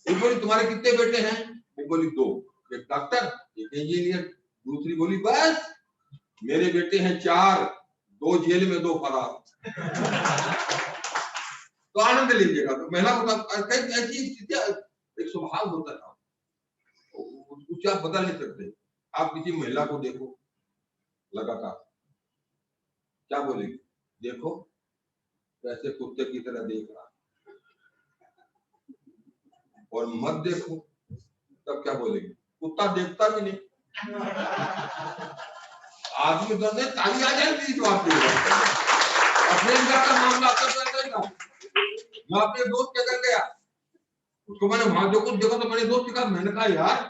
एक बोली तुम्हारे कितने बेटे हैं। एक बोली 2, एक डॉक्टर एक इंजीनियर। दूसरी बोली बस मेरे बेटे हैं 4, 2 जेल में 2 फरार। तो आनंद लीजिएगा। तो महिला को ऐसी स्थितियां, एक स्वभाव होता था, उससे आप बदल नहीं सकते। आप किसी महिला को देखो लगातार, क्या बोलेगी, देखो वैसे कुत्ते की तरह देख रहा, और मत देखो तब क्या बोलेगी, कुत्ता देखता भी नहीं। आदमी तो ताली आ जाएगी जो आप अपने का मामला कर। मैं अपने दोस्त के घर गया, उसको मैंने वहां जो कुछ देखा तो मैंने दोस्त के कहा, मैंने कहा यार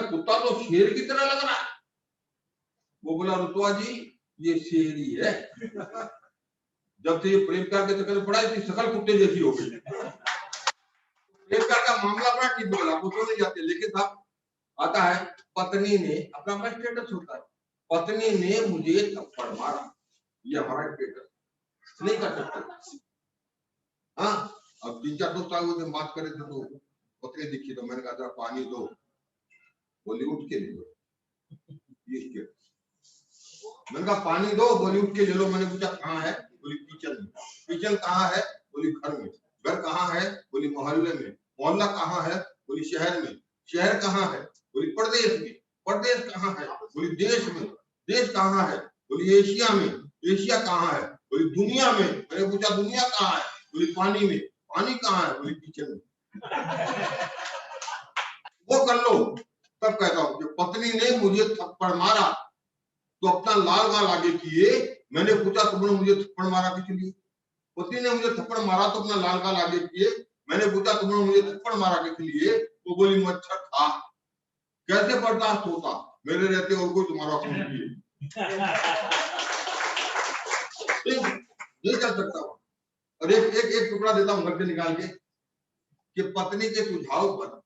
कुत्ता तो शेर की तरह लग रहा है। वो बोला रुतवा जी ये शेर ही है, जब से ये प्रेम करके चक्कर पड़ा इसकी शकल कुत्ते जैसी हो गई। रेप का मामला बड़ा टिपिकल, आप उसको नहीं जाते, लेकिन साहब आता है पत्नी ने अपना स्टेटस होता है, पत्नी ने मुझे थप्पड़ मारा, ये हमारा स्टेटस नहीं कर सकते। हाँ, अब 3-4 दोस्त आए हुए थे, बात करे थे, तो पत्नी दिखी तो मैंने कहा जरा पानी दो, बोली उठ के ले लो, ये मैंने कहा पानी दो, बोली उठ के ले लो। मैंने पूछा कहाँ है, बोली किचन में। किचन कहाँ है, बोली घर में। घर कहाँ है, बोली मोहल्ले में। मोहल्ला कहाँ है, बोली शहर में। शहर कहाँ है, बोली प्रदेश में। प्रदेश कहाँ है, बोली देश में। देश कहाँ है, बोली एशिया में। एशिया कहाँ है, बोली दुनिया में। मैंने पूछा दुनिया कहाँ है, बोली पानी में। पानी कहाँ है, बोली किचन में। वो कर लो। तब कहता हूँ कि पत्नी ने मुझे थप्पड़ मारा तो अपना लाल गाल आगे किए। मैंने पूछा तुमने मुझे थप्पड़ मारा किस लिए? पति ने मुझे थप्पड़ मारा तो अपना लाल गाल आगे किए। मैंने पूछा तुमने मुझे थप्पड़ मारा किस लिए? वो बोली मच्छर था। कैसे बर्दाश्त होता मेरे रहते और कोई तुम्हारा खून किए? नहीं चल सकता। और एक टुकड़ा देता हूँ घर से निकाल के कि पत्नी के सुझाव पर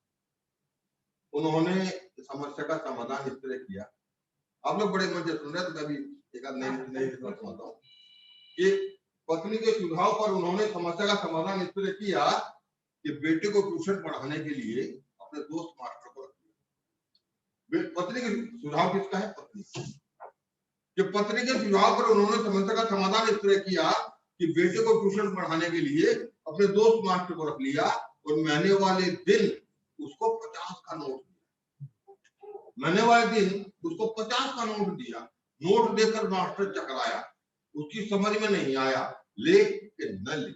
उन्होंने समस्या का समाधान इस तरह किया। आप लोग बड़े मजे सुन रहे, तो कभी एक आध नई सुनाता हूँ कि पत्नी के सुझाव पर उन्होंने समस्या का समाधान इस तरह किया कि बेटे को ट्यूशन पढ़ाने के लिए अपने दोस्त मास्टर को रख दिया। पत्नी के सुझाव किसका है? पत्नी कि पत्नी के सुझाव पर उन्होंने समस्या का समाधान इस तरह किया कि बेटे को ट्यूशन पढ़ाने के लिए अपने दोस्त मास्टर को रख लिया और महीने वाले दिन उसको 50 का नोट दिया। महीने वाले दिन उसको 50 का नोट दिया। नोट देकर मास्टर चकराया, उसकी समझ में नहीं आया, ले कि न ले,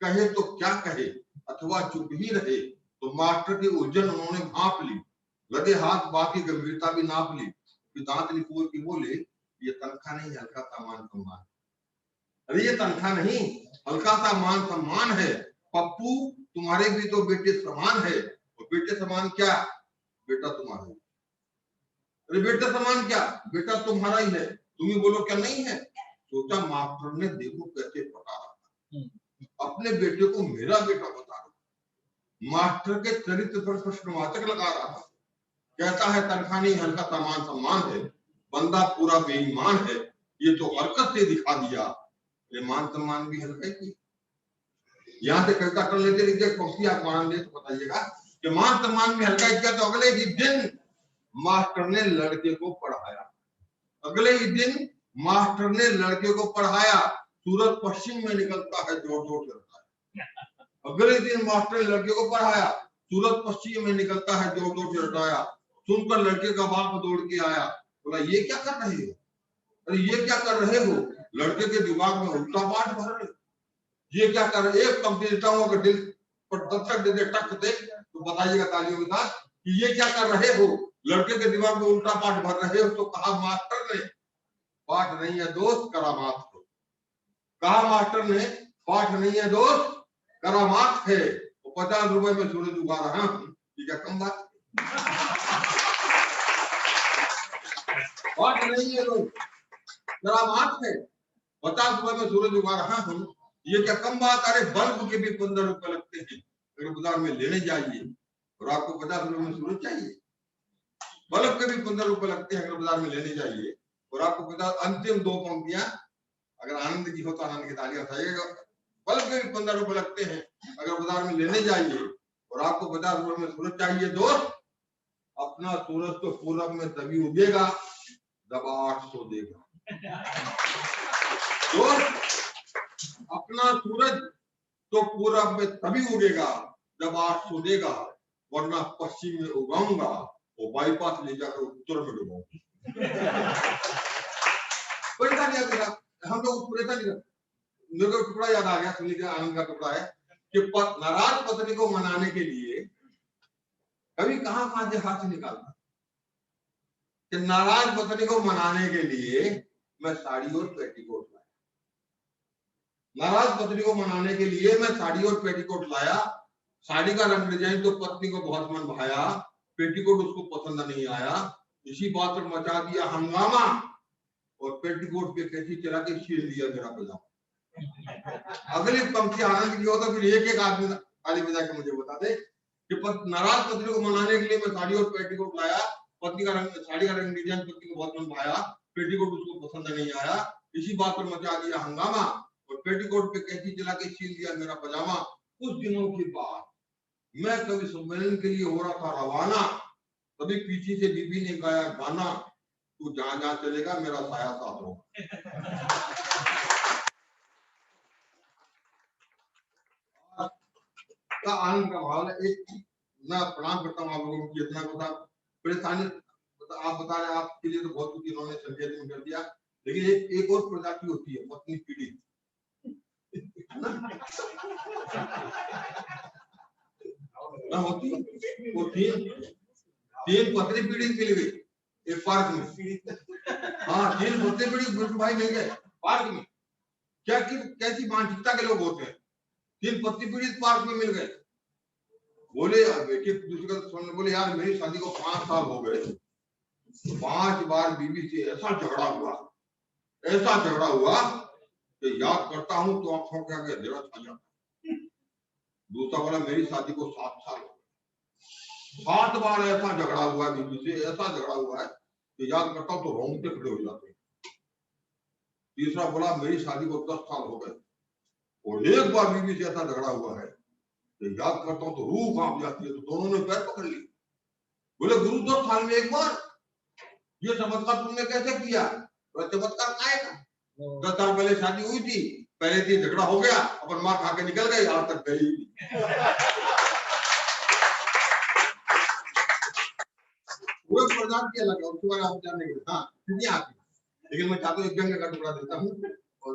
कहे तो क्या कहे, अथवा चुप ही रहे। तो मास्टर की उलझन उन्होंने भांप ली, लगे हाथ बाकी गंभीरता भी नाप ली। दांत निकोल के बोले ये तनख्वाह नहीं, हल्का सा मान सम्मान। अरे ये तनख्वाह नहीं, हल्का सा मान सम्मान है। पप्पू तुम्हारे भी तो बेटे समान है। और बेटे समान क्या? बेटा तुम्हारा। अरे बेटा समान क्या? बेटा तुम्हारा ही है, तुम ही बोलो क्या नहीं है? सोचा मास्टर ने देखो कैसे पटा रहा, अपने बेटे को मेरा बेटा बता रहा। मास्टर के चरित्र पर प्रश्नवाचक लगा रहा था। कहता है तनख्वाह नहीं, हल्का सामान सम्मान है। बंदा पूरा बेईमान है, ये तो हरकत से दिखा दिया। ये मान सम्मान भी हल्का ही। यहाँ से कविता कर लेते लीजिए, पंक्ति आप मान ले तो बताइएगा कि मान सम्मान में हल्का किया। तो अगले ही दिन मास्टर ने लड़के को पढ़ाया। अगले ही दिन मास्टर ने लड़के को पढ़ाया। सूरज पश्चिम में निकलता है, जोर जोर करता है। अगले दिन मास्टर ने लड़के को पढ़ाया। सूरज पश्चिम में निकलता है, जोर जोर से रटाया। सुनकर लड़के का बाप दौड़ के आया, बोला ये क्या कर रहे हो? अरे ये क्या कर रहे हो? लड़के के दिमाग में उल्टा पाठ भर रहे। ये क्या कर रहे? एक पंक्ति देता हूँ, अगर दिल पर दस्तक दे दे, टक दे तो बताइएगा तालियों के साथ कि ये क्या कर रहे हो? लड़के के दिमाग में उल्टा पाठ भर रहे हो। तो कहा मास्टर ने पाठ नहीं है दोस्त, करामात हो। कहा मास्टर ने पाठ नहीं है दोस्त, करामात है। तो 50 रुपए में सूरज उगा रहा हूं, ये क्या कम बात? पाठ नहीं है दोस्त, करामात है। 50 रुपए में सूरज उगा रहा हूं, ये क्या कम बात? अरे बल्ब के भी 15 रुपए लगते हैं, अगर बाजार में लेने जाइए। और आपको 50 रुपए में सूरज चाहिए? बल्ब के भी 15 रुपए लगते हैं, अगर बाजार में लेने जाइए। और आपको 50, अंतिम 2 पंक्तियां, अगर आनंद की हो तो आनंद की तालियां उठाइएगा। बल्ब के भी 15 रुपए लगते हैं, अगर बाजार में लेने जाइए। और आपको 50 रुपए में सूरज चाहिए दोस्त। अपना सूरज तो पूरब में तभी उगेगा जब 800 देगा दोस्त। अपना सूरज तो पूरब में तभी उगेगा जब 800 देगा, वरना पश्चिम में उगाऊंगा वो बाईपास ले जाकर उत्तर में डुबाऊंगा। हम लोग मेरे को टुकड़ा याद आ गया, सुनिए क्या आनंद का टुकड़ा है कि नाराज पत्नी को मनाने के लिए कभी कहां से हाथ निकालता कि नाराज पत्नी को मनाने के लिए मैं साड़ी और पेटीकोट लाया। नाराज पत्नी को मनाने के लिए मैं साड़ी और पेटीकोट लाया। साड़ी का रंग डिजाइन तो पत्नी को बहुत मन भाया, पेटीकोट उसको पसंद नहीं आया। इसी बात पर मचा दिया हंगामा और पेटीकोट पे कैसी चला के छीन दिया मेरा पजामा। अगली पंक्ति आनंद की हो तो फिर एक एक आदमी ताली बजा के मुझे बता दे कि नाराज पत्नी को मनाने के लिए मैं साड़ी और पेटीकोट लाया, पत्नी का रंग, साड़ी का रंग डिजाइन पत्नी को बहुत मन भाया, पेटीकोट उसको पसंद नहीं आया, इसी बात पर मचा दिया हंगामा और पेटीकोट पे कैंची चला के छीन दिया मेरा पजामा। कुछ दिनों के बाद मैं कभी सम्मेलन के लिए हो रहा था रवाना, तभी पीछे से बीबी ने गाया गाना, तू जहां जहां चलेगा मेरा साया साथ होगा। का आनंद का भाव है। एक मैं प्रणाम करता हूँ आप लोगों की, इतना बता परेशानी आप बता रहे हैं, आपके लिए तो बहुत कुछ इन्होंने संकेत में कर दिया, लेकिन एक और प्रजाति होती है पत्नी पीड़ित, होती वो तीन पत्नी पीड़ित मिल गई एक पार्क में। हाँ, तीन पत्नी पीड़ित भाई मिल गए पार्क में। क्या कैसी मानसिकता के लोग होते हैं, तीन पत्नी पीड़ित पार्क में मिल गए। बोले बेटे दूसरे का सुनने, बोले यार मेरी शादी को 5 साल हो गए, 5 बार बीवी से ऐसा झगड़ा हुआ कि याद करता हूं तो आंखों के आगे अंधेरा छा जाता। दूसरा बोला मेरी शादी को 7 साल हो गए, 7 बार ऐसा झगड़ा हुआ है बीवी से, ऐसा झगड़ा हुआ है कि याद करता हूं तो रोंगटे खड़े हो जाते हैं। तीसरा बोला मेरी शादी को 10 साल हो गए और एक बार बीवी से ऐसा झगड़ा हुआ है याद करता हूं तो रूह कांप जाती है। तो दोनों ने पैर पकड़ लिए, बोले गुरु 10 साल में एक बार, ये चमत्कार तुमने कैसे किया? तो चमत्कार काय का, 10 साल पहले शादी हुई थी, पहले दिन झगड़ा हो गया, अपन मार खा के निकल गए, आज तक गई। वो प्रधान की अलग है, उसके बारे में आप जानने के लिए हाँ कितनी आती, लेकिन मैं चाहता हूँ एक गंगे का टुकड़ा देता हूँ और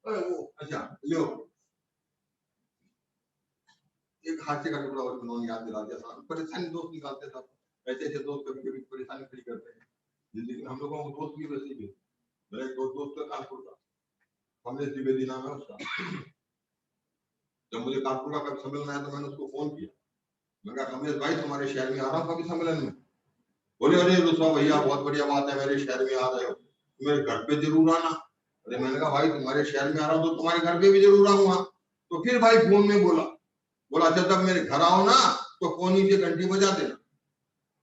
वो अच्छा लो एक हादसे का टुकड़ा और उन्होंने याद दिला दिया। परेशानी दोस्त निकालते सब, ऐसे ऐसे दोस्त कभी कभी परेशानी खड़ी करते हैं जिंदगी में। हम लोगों को दोस्त भी वैसे ही, मेरा एक दोस्त है कानपुर का, कमलेश द्विवेदी नाम है उसका। जब मुझे कानपुर का कभी सम्मेलन आया तो मैंने उसको फोन किया, मैंने कहा कमलेश भाई तुम्हारे शहर में आ रहा हूँ कभी सम्मेलन में। बोले अरे रुसवा भैया बहुत बढ़िया बात है, मेरे शहर में आ रहे हो, मेरे घर पे जरूर आना। अरे मैंने कहा भाई तुम्हारे शहर में आ रहा हूँ तो तुम्हारे घर पे भी जरूर आऊंगा। तो फिर भाई फोन में बोला अच्छा जब मेरे घर आओ ना तो कोनी से घंटी बजा देना।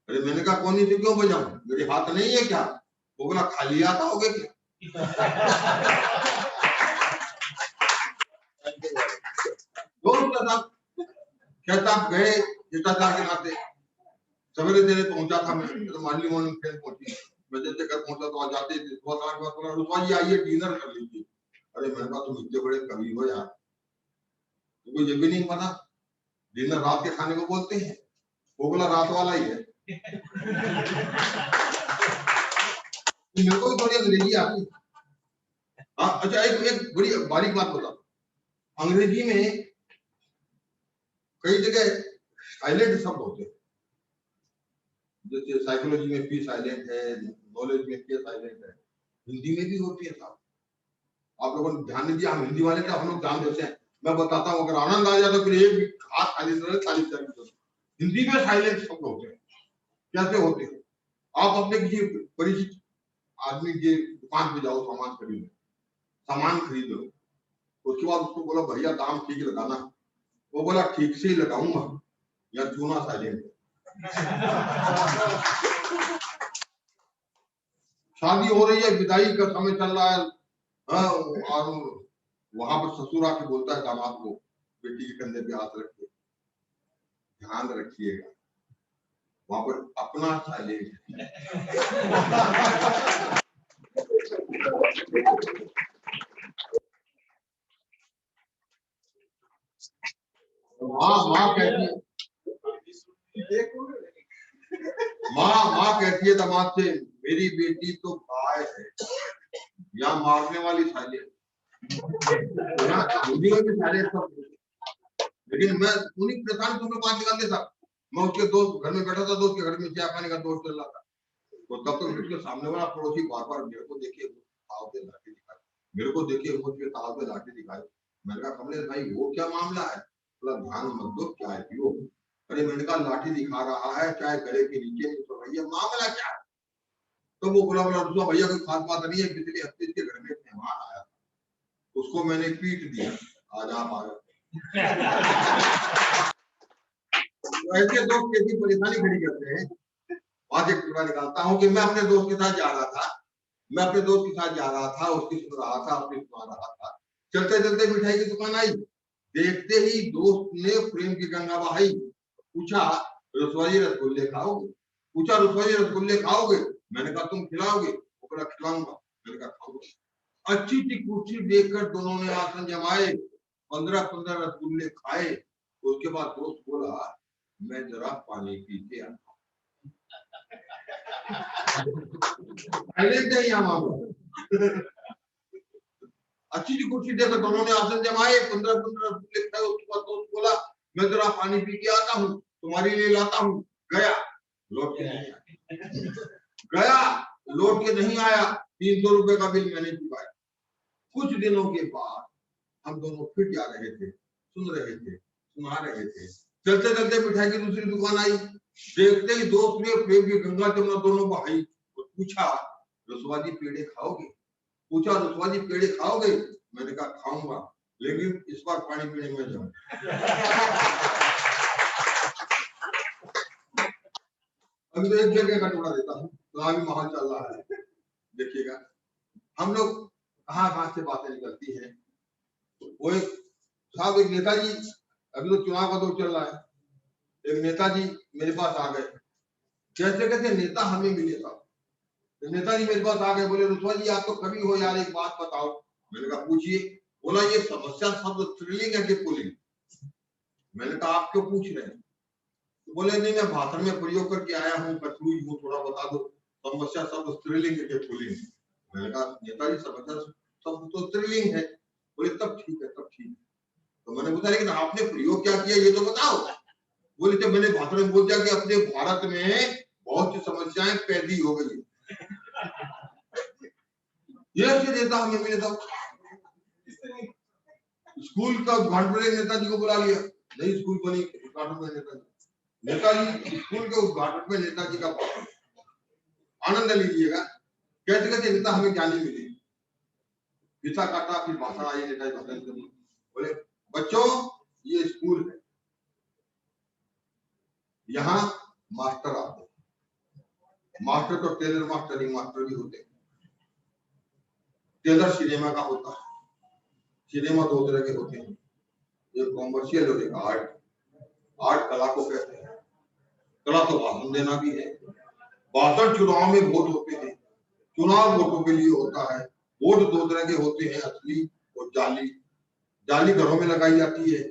अरे मैंने कहा कोनी से क्यों बजाऊं, मेरे हाथ नहीं है क्या? वो बोला खाली आता होगे क्या? दोस्त साहब कहता गए शिष्टाचार के नाते, सवेरे देरे पहुंचा था मैं, तो मार्निंग मॉर्निंग ट्रेन पहुंची, मैं जैसे घर पहुंचा तो आज जाते थे बहुत आगे बात बोला रुसवा जी आइए डिनर कर लीजिए। अरे मैंने कहा तुम इतने बड़े कवि हो यार, तुमको ये भी नहीं पता डिनर रात के खाने को बोलते हैं? वो बोला रात वाला ही है। मेरे को भी थोड़ी अंग्रेजी आती। हाँ अच्छा एक बड़ी बारीक बात बता, अंग्रेजी में कई जगह साइलेंट शब्द होते हैं, जैसे साइकोलॉजी में पी साइलेंट है, नॉलेज में के साइलेंट है, हिंदी में भी होती है साहब। आप लोगों ने ध्यान नहीं दिया, हम हिंदी वाले हम लोग ध्यान देते हैं। मैं बताता हूँ अगर आनंद आ जाए तो फिर एक हाथ खाली रहे। हिंदी में साइलेंट शब्द होते हैं, कैसे होते हैं? आप अपने किसी परिचित आदमी के दुकान पे जाओ, सामान खरीदो, उसके बाद उसको बोलो भैया दाम ठीक लगाना, वो बोला ठीक से ही लगाऊंगा, या चूना साइलेंट। शादी हो रही है, विदाई का समय चल रहा है, और वहां पर ससुर आके बोलता है दामाद को बेटी के कंधे पे हाथ रख के, ध्यान रखिएगा वहां पर अपना साइलेंट। माँ कहती है, माँ कहती है दामाद से मेरी बेटी तो गाय है, या मारने वाली साइलेंट, हिंदी में भी साइलेंट सब। लेकिन मैं उन्हीं परेशान तुमने बात निकाल दिया था। मैं उसके दोस्त घर में बैठा था, दोस्त के घर में चाय पानी का दोस्त चल रहा था, तो तब तक उसके सामने वाला पड़ोसी बार बार मेरे को देखे ताव पे लाठी दिखाई, मेरे को देखे मुझे ताव पे लाठी दिखाई। मैंने कहा कमलेश भाई वो क्या मामला है? बोला ध्यान मत दो क्या है पियो। अरे मैंने कहा लाठी दिखा रहा है, चाहे गले के नीचे में, तो भैया मामला क्या है? तो वो बोला भैया कोई खास बात नहीं है, पिछले हफ्ते के घर में मेहमान आया, उसको मैंने पीट दिया, आज आप आ गए। तो ऐसे दोस्त कैसी परेशानी खड़ी करते हैं। वहां से टुकड़ा निकालता हूँ कि मैं अपने दोस्त के साथ जा रहा था, उसकी सुन रहा था, अपनी सुना रहा था। चलते चलते मिठाई की दुकान आई, देखते ही दोस्त ने प्रेम की गंगा बहाई। पूछा रसवाजी रसगुल्ले खाओगे? मैंने कहा तुम खिलाओगे? वो बोला खिलाऊंगा। मैंने कहा खाओगे। अच्छी सी कुर्सी देखकर दोनों ने आसन जमाए, 15-15 रसगुल्ले खाए। उसके बाद दोस्त बोला मैं जरा पानी पी के आता हूं। अच्छी सी कुर्सी देकर दोनों ने आसन जमाए, 15-15 रसगुल्ले खाए। उसके बाद दोस्त बोला मैं जरा पानी पी के आता हूँ, तुम्हारे लिए लाता हूँ। गया, लौट के नहीं आया। 300 रुपए का बिल मैंने चुकाया। कुछ दिनों के बाद हम दोनों फिर जा रहे थे, सुना रहे थे। चलते चलते मिठाई की दूसरी दुकान आई, देखते ही दोस्त ने प्रेम की गंगा जमुना दोनों बहाई। पूछा रसवाजी पेड़े खाओगे? मैंने कहा खाऊंगा, लेकिन इस बार पानी पीने में जाऊं। अभी तो एक जगह का टुकड़ा देता हूँ, तो भी माहौल चल रहा है, देखिएगा। हम लोग कहाँ से बातें निकलती है। वो एक नेताजी, अभी तो चुनाव का दौर चल रहा है, एक नेताजी मेरे पास आ गए। कैसे नेता हमें मिले था। नेताजी मेरे पास आ गए, बोले रुस्वा जी आप तो कभी हो यार, एक बात बताओ। मैंने कहा पूछिए। बोला ये समस्या शब्द स्त्रीलिंग है कि पुल्लिंग? मैंने कहा आप क्यों पूछ रहे हैं? तो बोले नहीं मैं भाषण में प्रयोग करके आया हूँ, कठुई हूँ, थोड़ा बता दो समस्या शब्द स्त्रीलिंग है कि पुल्लिंग? मैंने कहा नेताजी समस्या शब्द तो स्त्रीलिंग है। बोले तब ठीक है। तो मैंने पूछा लेकिन आपने प्रयोग क्या किया ये तो बताओ। बोले जब मैंने भाषण में बोल दिया कि अपने भारत में बहुत सी समस्याएं पैदी हो गई। ये नेता हमें मिले था। स्कूल का उद्घाटन नेताजी को बुला लिया, नई स्कूल बनी, उद्घाटन में नेताजी स्कूल के उद्घाटन में नेताजी का भाषण, आनंद लीजिएगा। कैसे नेता हमें ज्ञानी मिले। पिता काटा फिर भाषण आई, नेताजी भाषण बोले बच्चों ये स्कूल है, यहाँ मास्टर आते हैं। मास्टर तो टेलर मास्टर ही मास्टर भी होते हैं। टेलर सिनेमा का होता है। सिनेमा दो तरह के होते हैं, एक कॉमर्शियल और एक आर्ट। आर्ट कला को कहते हैं। कला तो भाषण देना भी है। भाषण चुनाव में वोट होते हैं, चुनाव वोटों के लिए होता है। वोट दो तरह के होते हैं, असली और जाली। जाली घरों में लगाई जाती है,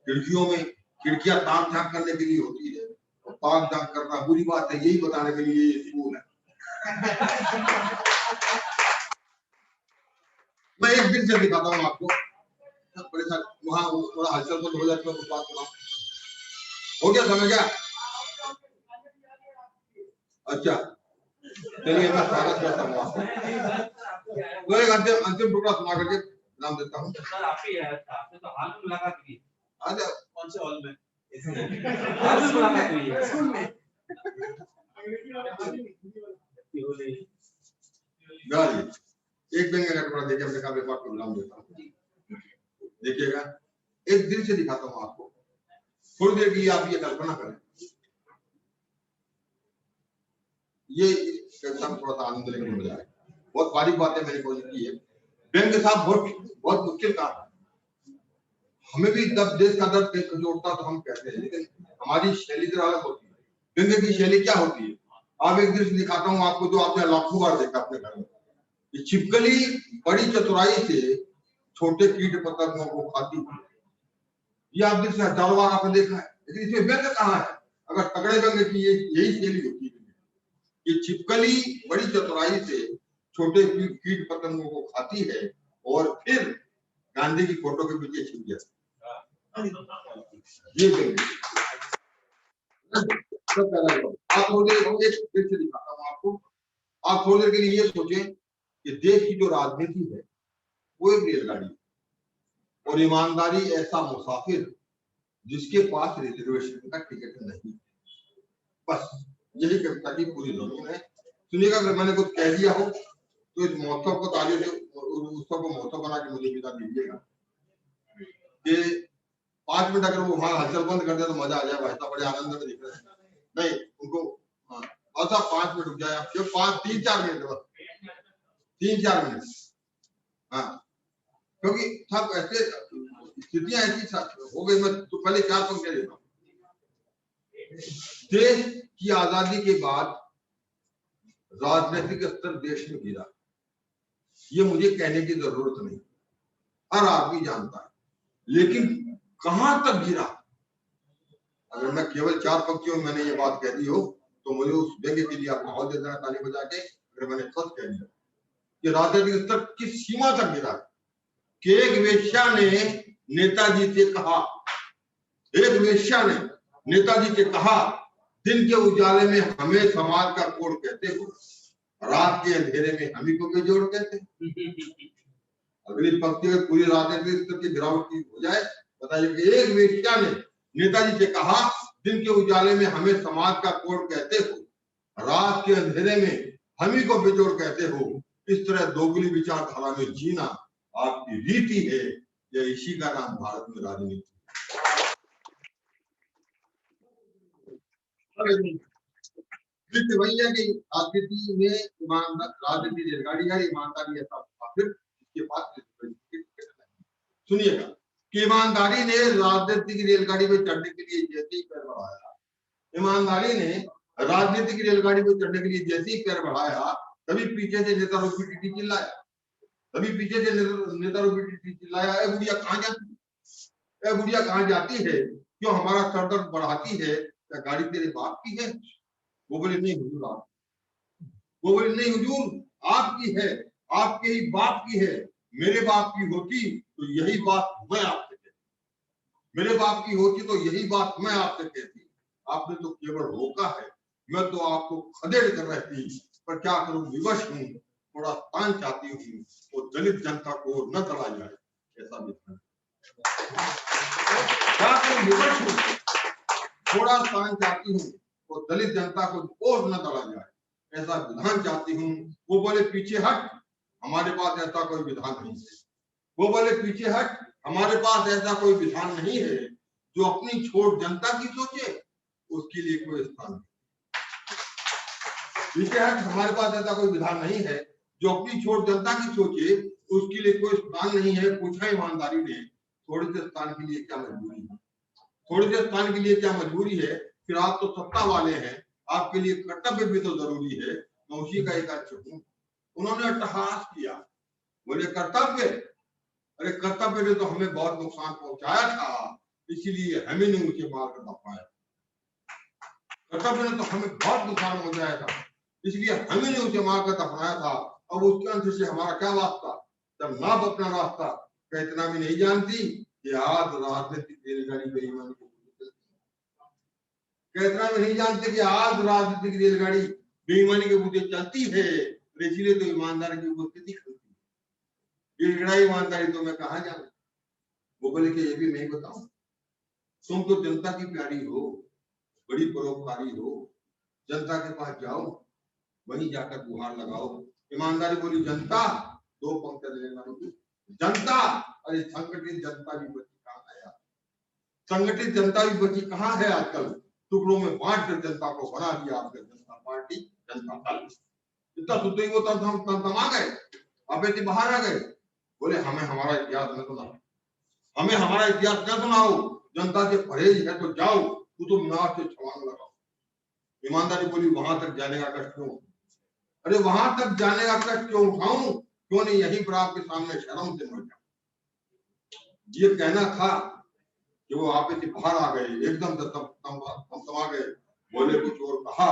खिड़कियों में। खिड़कियां ताक झांक करने के लिए होती है, और ताक झांक करना बुरी बात है, यही बताने के लिए ये स्कूल है। मैं एक दिन से दिखाता हूँ आपको, वहां थोड़ा हलचल तो हो जाती है, कुछ बात सुना हो गया, समझ गया? अच्छा चलिए मैं स्वागत करता हूँ आपको। तो एक अंतिम टुकड़ा सुना करके नाम देता हूँ। सर आप ही है, आपने तो हाल में मुलाकात की। आज कौन से हॉल में? हाल में मुलाकात हुई है स्कूल में। एक दिन का टुकड़ा देखिए, अपने काव्य पाठ को नाम देता हूँ, देखिएगा। एक दिन से दिखाता हूँ आपको, थोड़ी देर के लिए आप ये कल्पना करें, ये कविता में थोड़ा सा आनंद लेने को मिला है। बहुत बारीक बातें मैंने कोशिश की है। व्यंग्य साहब बहुत मुश्किल काम है। हमें भी जब देश का दर्द जोड़ता तो हम कहते हैं, लेकिन हमारी शैली तो अलग होती है। व्यंग्य की शैली क्या होती है? आप एक दृश्य दिखाता हूँ आपको, जो आपने लाखों बार देखा अपने घर में। छिपकली बड़ी चतुराई से छोटे कीट पतंगों को खाती है। ये आप दृश्य हजारों बार आपने देखा है, लेकिन इसमें व्यंग्य कहाँ है? अगर तगड़े व्यंग्य की यही शैली होती है कि छिपकली बड़ी चतुराई से छोटे कीट पतंगों को खाती है और फिर गांधी की फोटो के पीछे छिप जाती है। ये आप थोड़ी देर दिखाता हूँ आपको। आप थोड़ी देर के लिए ये सोचें कि देश की जो राजनीति है वो एक रेलगाड़ी है, और ईमानदारी ऐसा मुसाफिर जिसके पास रिजर्वेशन का टिकट नहीं। बस यही कविता की पूरी जरूरत है। सुनिएगा, अगर मैंने कुछ कह दिया हो तो इस महोत्सव को तालियों से, उत्सव को महोत्सव बना के मुझे विदा दीजिएगा। कि 5 मिनट अगर वो वहां हलचल बंद कर दे तो मजा आ जाए, भाई साहब बड़े आनंद में दिख रहे हैं। नहीं उनको और साहब 5 मिनट रुक जाए आप, 3-4 मिनट बस, 3-4 मिनट। हाँ क्योंकि सब ऐसे स्थितियां ऐसी हो गई। मैं तो पहले 4 पंक्तियां देता हूँ। देश की आजादी के बाद राजनीतिक स्तर देश में गिरा, ये मुझे कहने की जरूरत नहीं, हर आदमी जानता है। लेकिन कहां तक गिरा, अगर मैं केवल 4 पंक्तियों में मैंने ये बात कह दी हो तो मुझे उस व्यंग्य के लिए आप माहौल दे देना ताली बजा के। अगर मैंने सच कह दिया कि राजनीतिक स्तर किस सीमा तक गिरा कि एक वेश्या ने नेताजी से कहा, एक वेश्या ने नेताजी से कहा, दिन के उजाले में हमें समाज का कोड कहते हो, रात के अंधेरे में हम ही को बेजोड़ कहते। अगली पंक्ति में पूरी राजनीतिक स्तर की गिरावट की हो जाए। बताइए कि एक वेश्या ने नेताजी से कहा, दिन के उजाले में हमें समाज का कोड कहते हो, रात के अंधेरे में हम ही को बेजोड़ कहते हो। इस तरह दोगली विचारधारा में जीना आपकी रीति है, या इसी का नाम भारत में राजनीति। वही है कि राजनीति में राजनीति रेलगाड़ी है, ईमानदारी ऐसा फिर इसके बाद सुनिएगा कि ईमानदारी ने राजनीतिक रेलगाड़ी में चढ़ने के लिए जैसे ही पैर बढ़ाया, ईमानदारी ने राजनीतिक रेलगाड़ी में चढ़ने के लिए जैसे ही पैर बढ़ाया, तभी पीछे से नेता रूपी टीटी चिल्लाया, तभी पीछे से नेता रूपी टीटी चिल्लाया, ए बुढ़िया कहाँ जाती, ए बुढ़िया कहाँ जाती है, क्यों हमारा सर दर्द बढ़ाती है, क्या गाड़ी तेरे बाप की है? वो बोले नहीं हुजूर आप, वो बोले नहीं हुजूर आपकी है, आपके ही बाप की है, मेरे बाप की होती तो यही बात मैं आपसे कहती, मेरे बाप की होती तो यही बात मैं आपसे कहती। आपने तो केवल रोका है, मैं तो आपको खदेड़ कर रहती, पर क्या करूं विवश हूं, थोड़ा स्थान चाहती हूँ, वो दलित जनता को न दबा जाए, ऐसा विधान। क्या करूं विवश हूं, थोड़ा स्थान चाहती हूँ, वो दलित जनता को और न दबा जाए, ऐसा विधान चाहती हूँ। वो बोले पीछे हट, हमारे पास ऐसा कोई विधान नहीं है। वो बोले पीछे हट, हमारे पास ऐसा कोई विधान नहीं है, जो अपनी छोड़ जनता की सोचे उसके लिए कोई स्थान नहीं। पीछे हट, हमारे पास ऐसा कोई विधान नहीं है, जो अपनी छोड़ जनता की सोचे उसके लिए कोई स्थान नहीं है। पूछा ईमानदारी ने, थोड़े से स्थान के लिए क्या मजबूरी है, थोड़े से स्थान के लिए क्या मजबूरी है? फिर आप तो सत्ता वाले हैं, आपके लिए कर्तव्य भी तो जरूरी है, मैं उसी का एक अंश हूं। उन्होंने अट्टहास किया, बोले कर्तव्य, अरे कर्तव्य ने तो हमें बहुत नुकसान पहुंचाया था, इसीलिए हमें ने उसे मार कर दफनाया। कर्तव्य ने तो हमें बहुत नुकसान पहुंचाया था, इसलिए हमें ने उसे मार कर दफनाया था। अब उसके अंश से हमारा क्या वास्ता, जब नाप अपना रास्ता, क्या इतना भी नहीं जानती कि आज राजनीतिक रेलगाड़ी बेईमानी को, क्या इतना भी नहीं जानते कि आज राजनीतिक रेलगाड़ी बेईमानी के मुद्दे चलती है, इसलिए तो ईमानदारी की उपस्थिति होती है। ये ईमानदारी तो मैं कहाँ जाऊं? वो बोले कि ये भी मैं बताऊं, तुम तो जनता की प्यारी हो, बड़ी परोपकारी हो, जनता के पास जाओ, वहीं जाकर गुहार लगाओ। ईमानदारी बोली जनता, 2 पंक्तियां लेना होगी, जनता, अरे संगठित जनता भी बची कहाँ है यार, संगठित जनता भी बची कहाँ है? आजकल टुकड़ों में बांट कर जनता को बना दिया आपने, जनता पार्टी, जनता दल। इतना सुनते ही वो तमा गए, अबे बाहर आ गए, बोले हमें हमारा इतिहास न सुनाओ, हमें हमारा इतिहास न सुनाओ, जनता से परहेज है तो जाओ कुतुब मीनार से छलांग लगाओ। ईमानदारी बोली वहां तक जाने का कष्ट क्यों? अरे वहां तक जाने का कष्ट क्यों उठाऊं, क्यों नहीं यहीं पर आपके सामने शर्म से मर जाऊं। ये कहना था कि वो आप से बाहर आ गए, एकदम तमा गए, बोले कुछ और कहा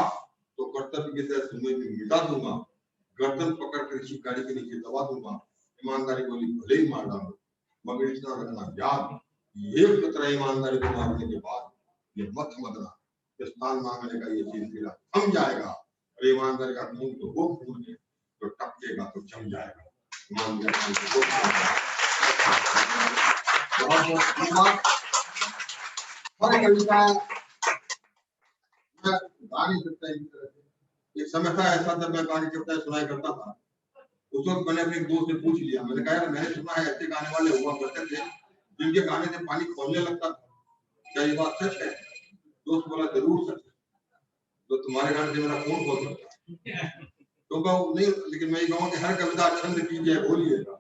तो कर्तव्य की तरह तुम्हें भी मिटा दूंगा, गर्दन पकड़ कर इसी गाड़ी के नीचे दबा दूंगा। ईमानदारी बोली भले ही मार डालो, मगर इतना रखना याद, एक खतरा ईमानदारी को मारने के बाद ये मत समझना स्थान मांगने का ये सिलसिला थम जाएगा। और ईमानदारी का खून तो वो खून है जो टपकेगा तो जम जाएगा। ईमानदारी हर कविता गा नहीं सकता इस तरह से। एक समय था ऐसा जब मैं गाने कविता सुनाई करता था, उस वक्त मैंने अपने दोस्त से पूछ लिया, मैंने कहा यार मैंने सुना है ऐसे गाने वाले हुआ करते थे जिनके गाने से पानी खोलने लगता था, क्या ये बात सच है? दोस्त बोला जरूर सच है, तो तुम्हारे गाने से मेरा खून हो सकता है। तो कहूँ नहीं, लेकिन मैं ये कहूँ कि हर कविता छंद की जय बोलिएगा,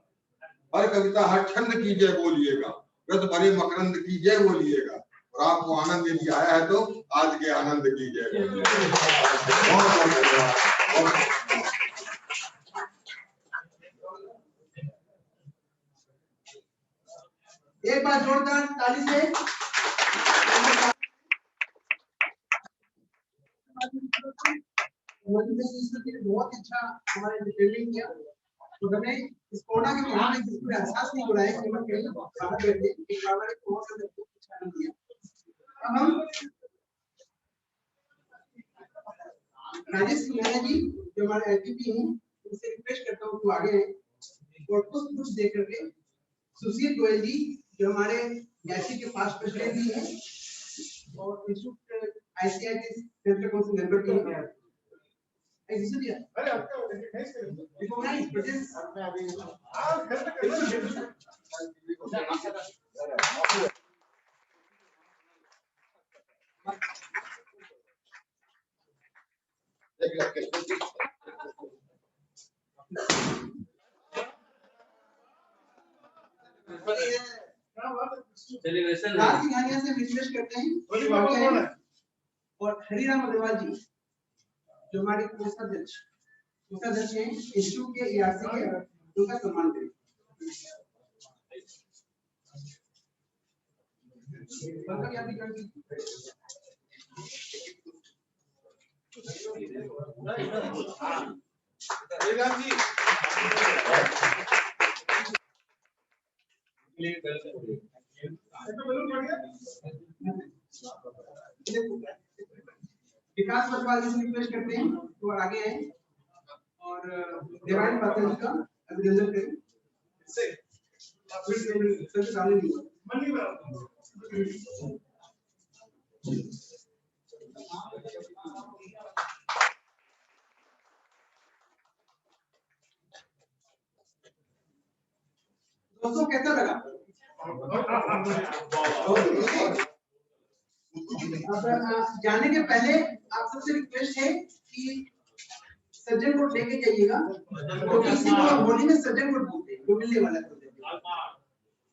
हर कविता हर छंद की जय बोलिएगा, रस भरे मकरंद की जय बोलिएगा, और आपको आनंद यदि आया है तो आज के आनंद की जय बोलिएगा। बहुत बहुत धन्यवाद। एक बार जोरदार ताली से बहुत अच्छा हमारे डिटेलिंग किया। तो हमें इस कोरोना के दौरान इसको एहसास नहीं हो रहा है कि हम कहीं बाहर बैठे एक बार बहुत अच्छा नहीं किया। अब हम राजेश सिंह जी जो हमारे एचपी हैं उनसे रिक्वेस्ट करता हूँ तो आगे और कुछ देख करके सुशील गोयल जी जो हमारे यासी के पास प्रेसिडेंट भी हैं और institute ICIT centre council member भी हैं। अरे रिकॉग्नाइज प्रेजेंस सेलिब्रेशन राज सिंघानिया से विश्लेष करते हैं और हरिराम अग्रवाल जी जो हमारे कोषाध्यक्ष हैं इंस्टीट्यूट के ईआरसी के उनका सम्मान करें। विकास पटवाल जी से रिक्वेस्ट करते हैं तो आगे आए और देवान पात्र जी का अभिनंदन करें। सामने दोस्तों कैसा लगा? जाने के पहले आप सबसे रिक्वेस्ट है कि सज्जन कोड लेके जाइएगा, क्योंकि इसी को होली में सज्जन कोड बोलते हैं, जो मिलने वाला होता है।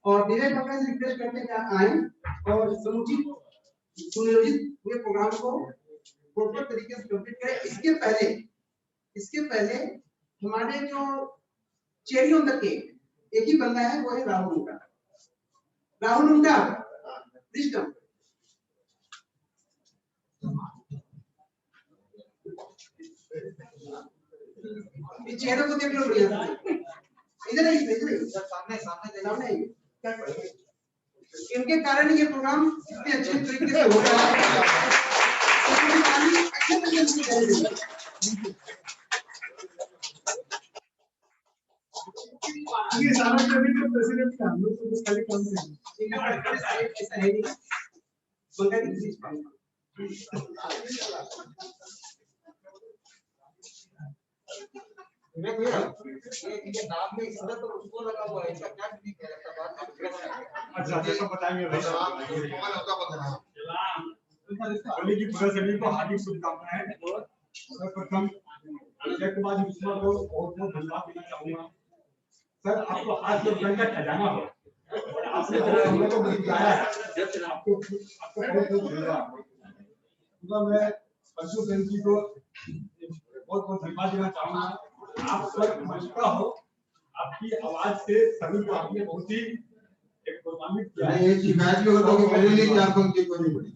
और धीरज पटवाल से रिक्वेस्ट करते हैं कि आए और समुचित सुनियोजित हुए प्रोग्राम को प्रॉपर तरीके से कंप्लीट करें। इसके पहले हमारे जो चेरी ऑन द केक एक ही बंदा है, वो है राहुल उनका। Please come. चेहरे को देख लो बढ़िया, इधर आइए, सामने आइए। इनके कारण ये प्रोग्राम इतने अच्छे तरीके से हो रहा है। ये सारा क्रेडिट तो प्रेसिडेंट का, हम लोग तो बस खाली काम करेंगे। ऐसा है नहीं, बंगाली प्लीज ये नाम में इधर तो उसको लगा हुआ है, इसका क्या ठीक है ऐसा बात। अच्छा जैसा बताएंगे भाई होली की पूरा सभी को हार्दिक शुभकामनाएं। सर्वप्रथम जयकुमार मिश्रा को बहुत बहुत धन्यवाद देना चाहूंगा। सर आपको आज जो बैंक का खजाना हो और आपने हम लोगों को बताया है, आपको बहुत बहुत धन्यवाद। मैं अशोक सिंह जी को बहुत बहुत धन्यवाद देना चाहूंगा। आप स्वर मजबूत हो, आपकी आवाज से सभी को आपने बहुत ही एक गौरवान्वित किया है। ये शिकायत भी होता है कि नहीं आप उनकी कोई नहीं पड़ी।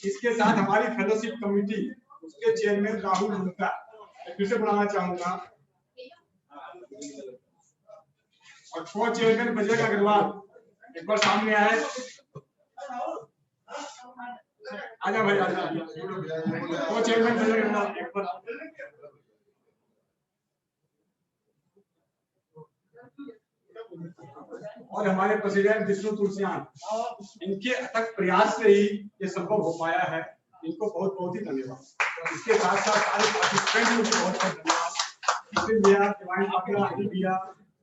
इसके साथ हमारी फेलोशिप कमेटी उसके चेयरमैन राहुल मुक्ता फिर से बुलाना चाहूंगा और को चेयरमैन बजरंग अग्रवाल एक बार सामने आए। आजा भाई आजा, को चेयरमैन बजरंग अग्रवाल एक बार। और हमारे प्रेसिडेंट विष्णु तुलसियान, इनके अथक प्रयास से ही ये संभव हो पाया है, इनको बहुत बहुत ही धन्यवाद। इसके साथ साथ सारे पार्टिसिपेंट को भी बहुत बहुत धन्यवाद। इसलिए भैया, दिवाली भैया,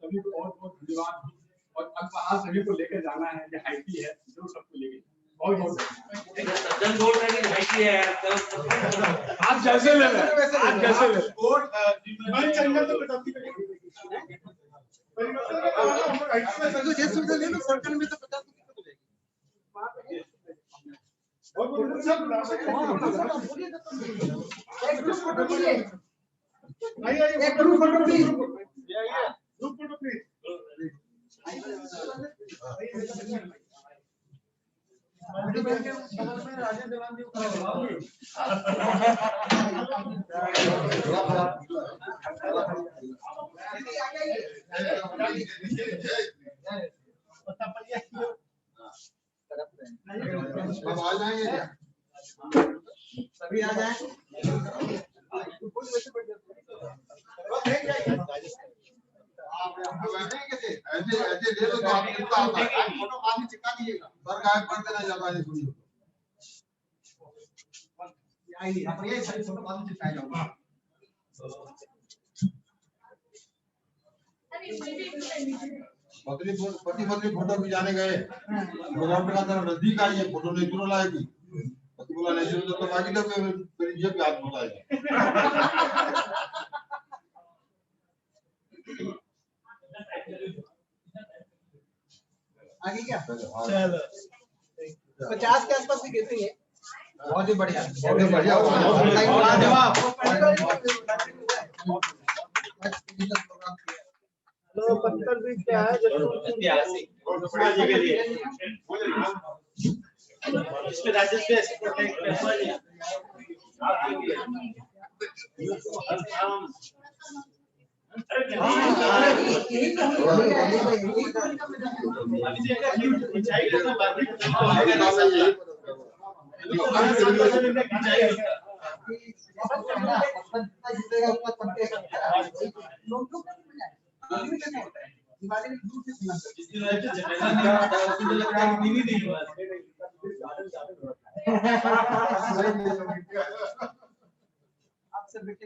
सभी को बहुत बहुत धन्यवाद। और अब वहाँ सभी को लेकर जाना है, ये हाईटी है, जो सबको लेके बहुत बहुत धन्यवाद। सज्जन बोल रहे हैं कि भाई की है यार आप जैसे ले लें, आप जैसे ले लें। मैं चंगा तो बताती हूँ। तो जैसे उधर ले लो, सर्कल में तो 50 किलो जाएगी। और वो सब बोलिए तो एक ग्रुप फोटो लीजिए। एक group photo please. Group photo please. Rajesh देवान जी अब आ जाएंगे क्या? सभी आ जाए। ऐसे ऐसे ले लो तो आप कितना आता है? फोटो बाद में चिपका दीजिएगा। सर गायब कर देना ज्यादा नहीं सुनिए। आइए, आप ये सारी फोटो बाद में चिपकाए जाऊंगा। पत्नी फोटो भी जाने गए प्रोग्राम का तरह नजदीक आई है, फोटो नहीं तुरंत लाएगी। पति बोला नहीं तो बाकी तो मेरी जेब पे हाथ बताएगा। आगे क्या? चलो 50 के आसपास भी गिरती है। बहुत ही बढ़िया, बहुत ही बढ़िया। हेलो, पत्थर भी क्या है? जी के लिए इसके राजेश पे आपसे बेटी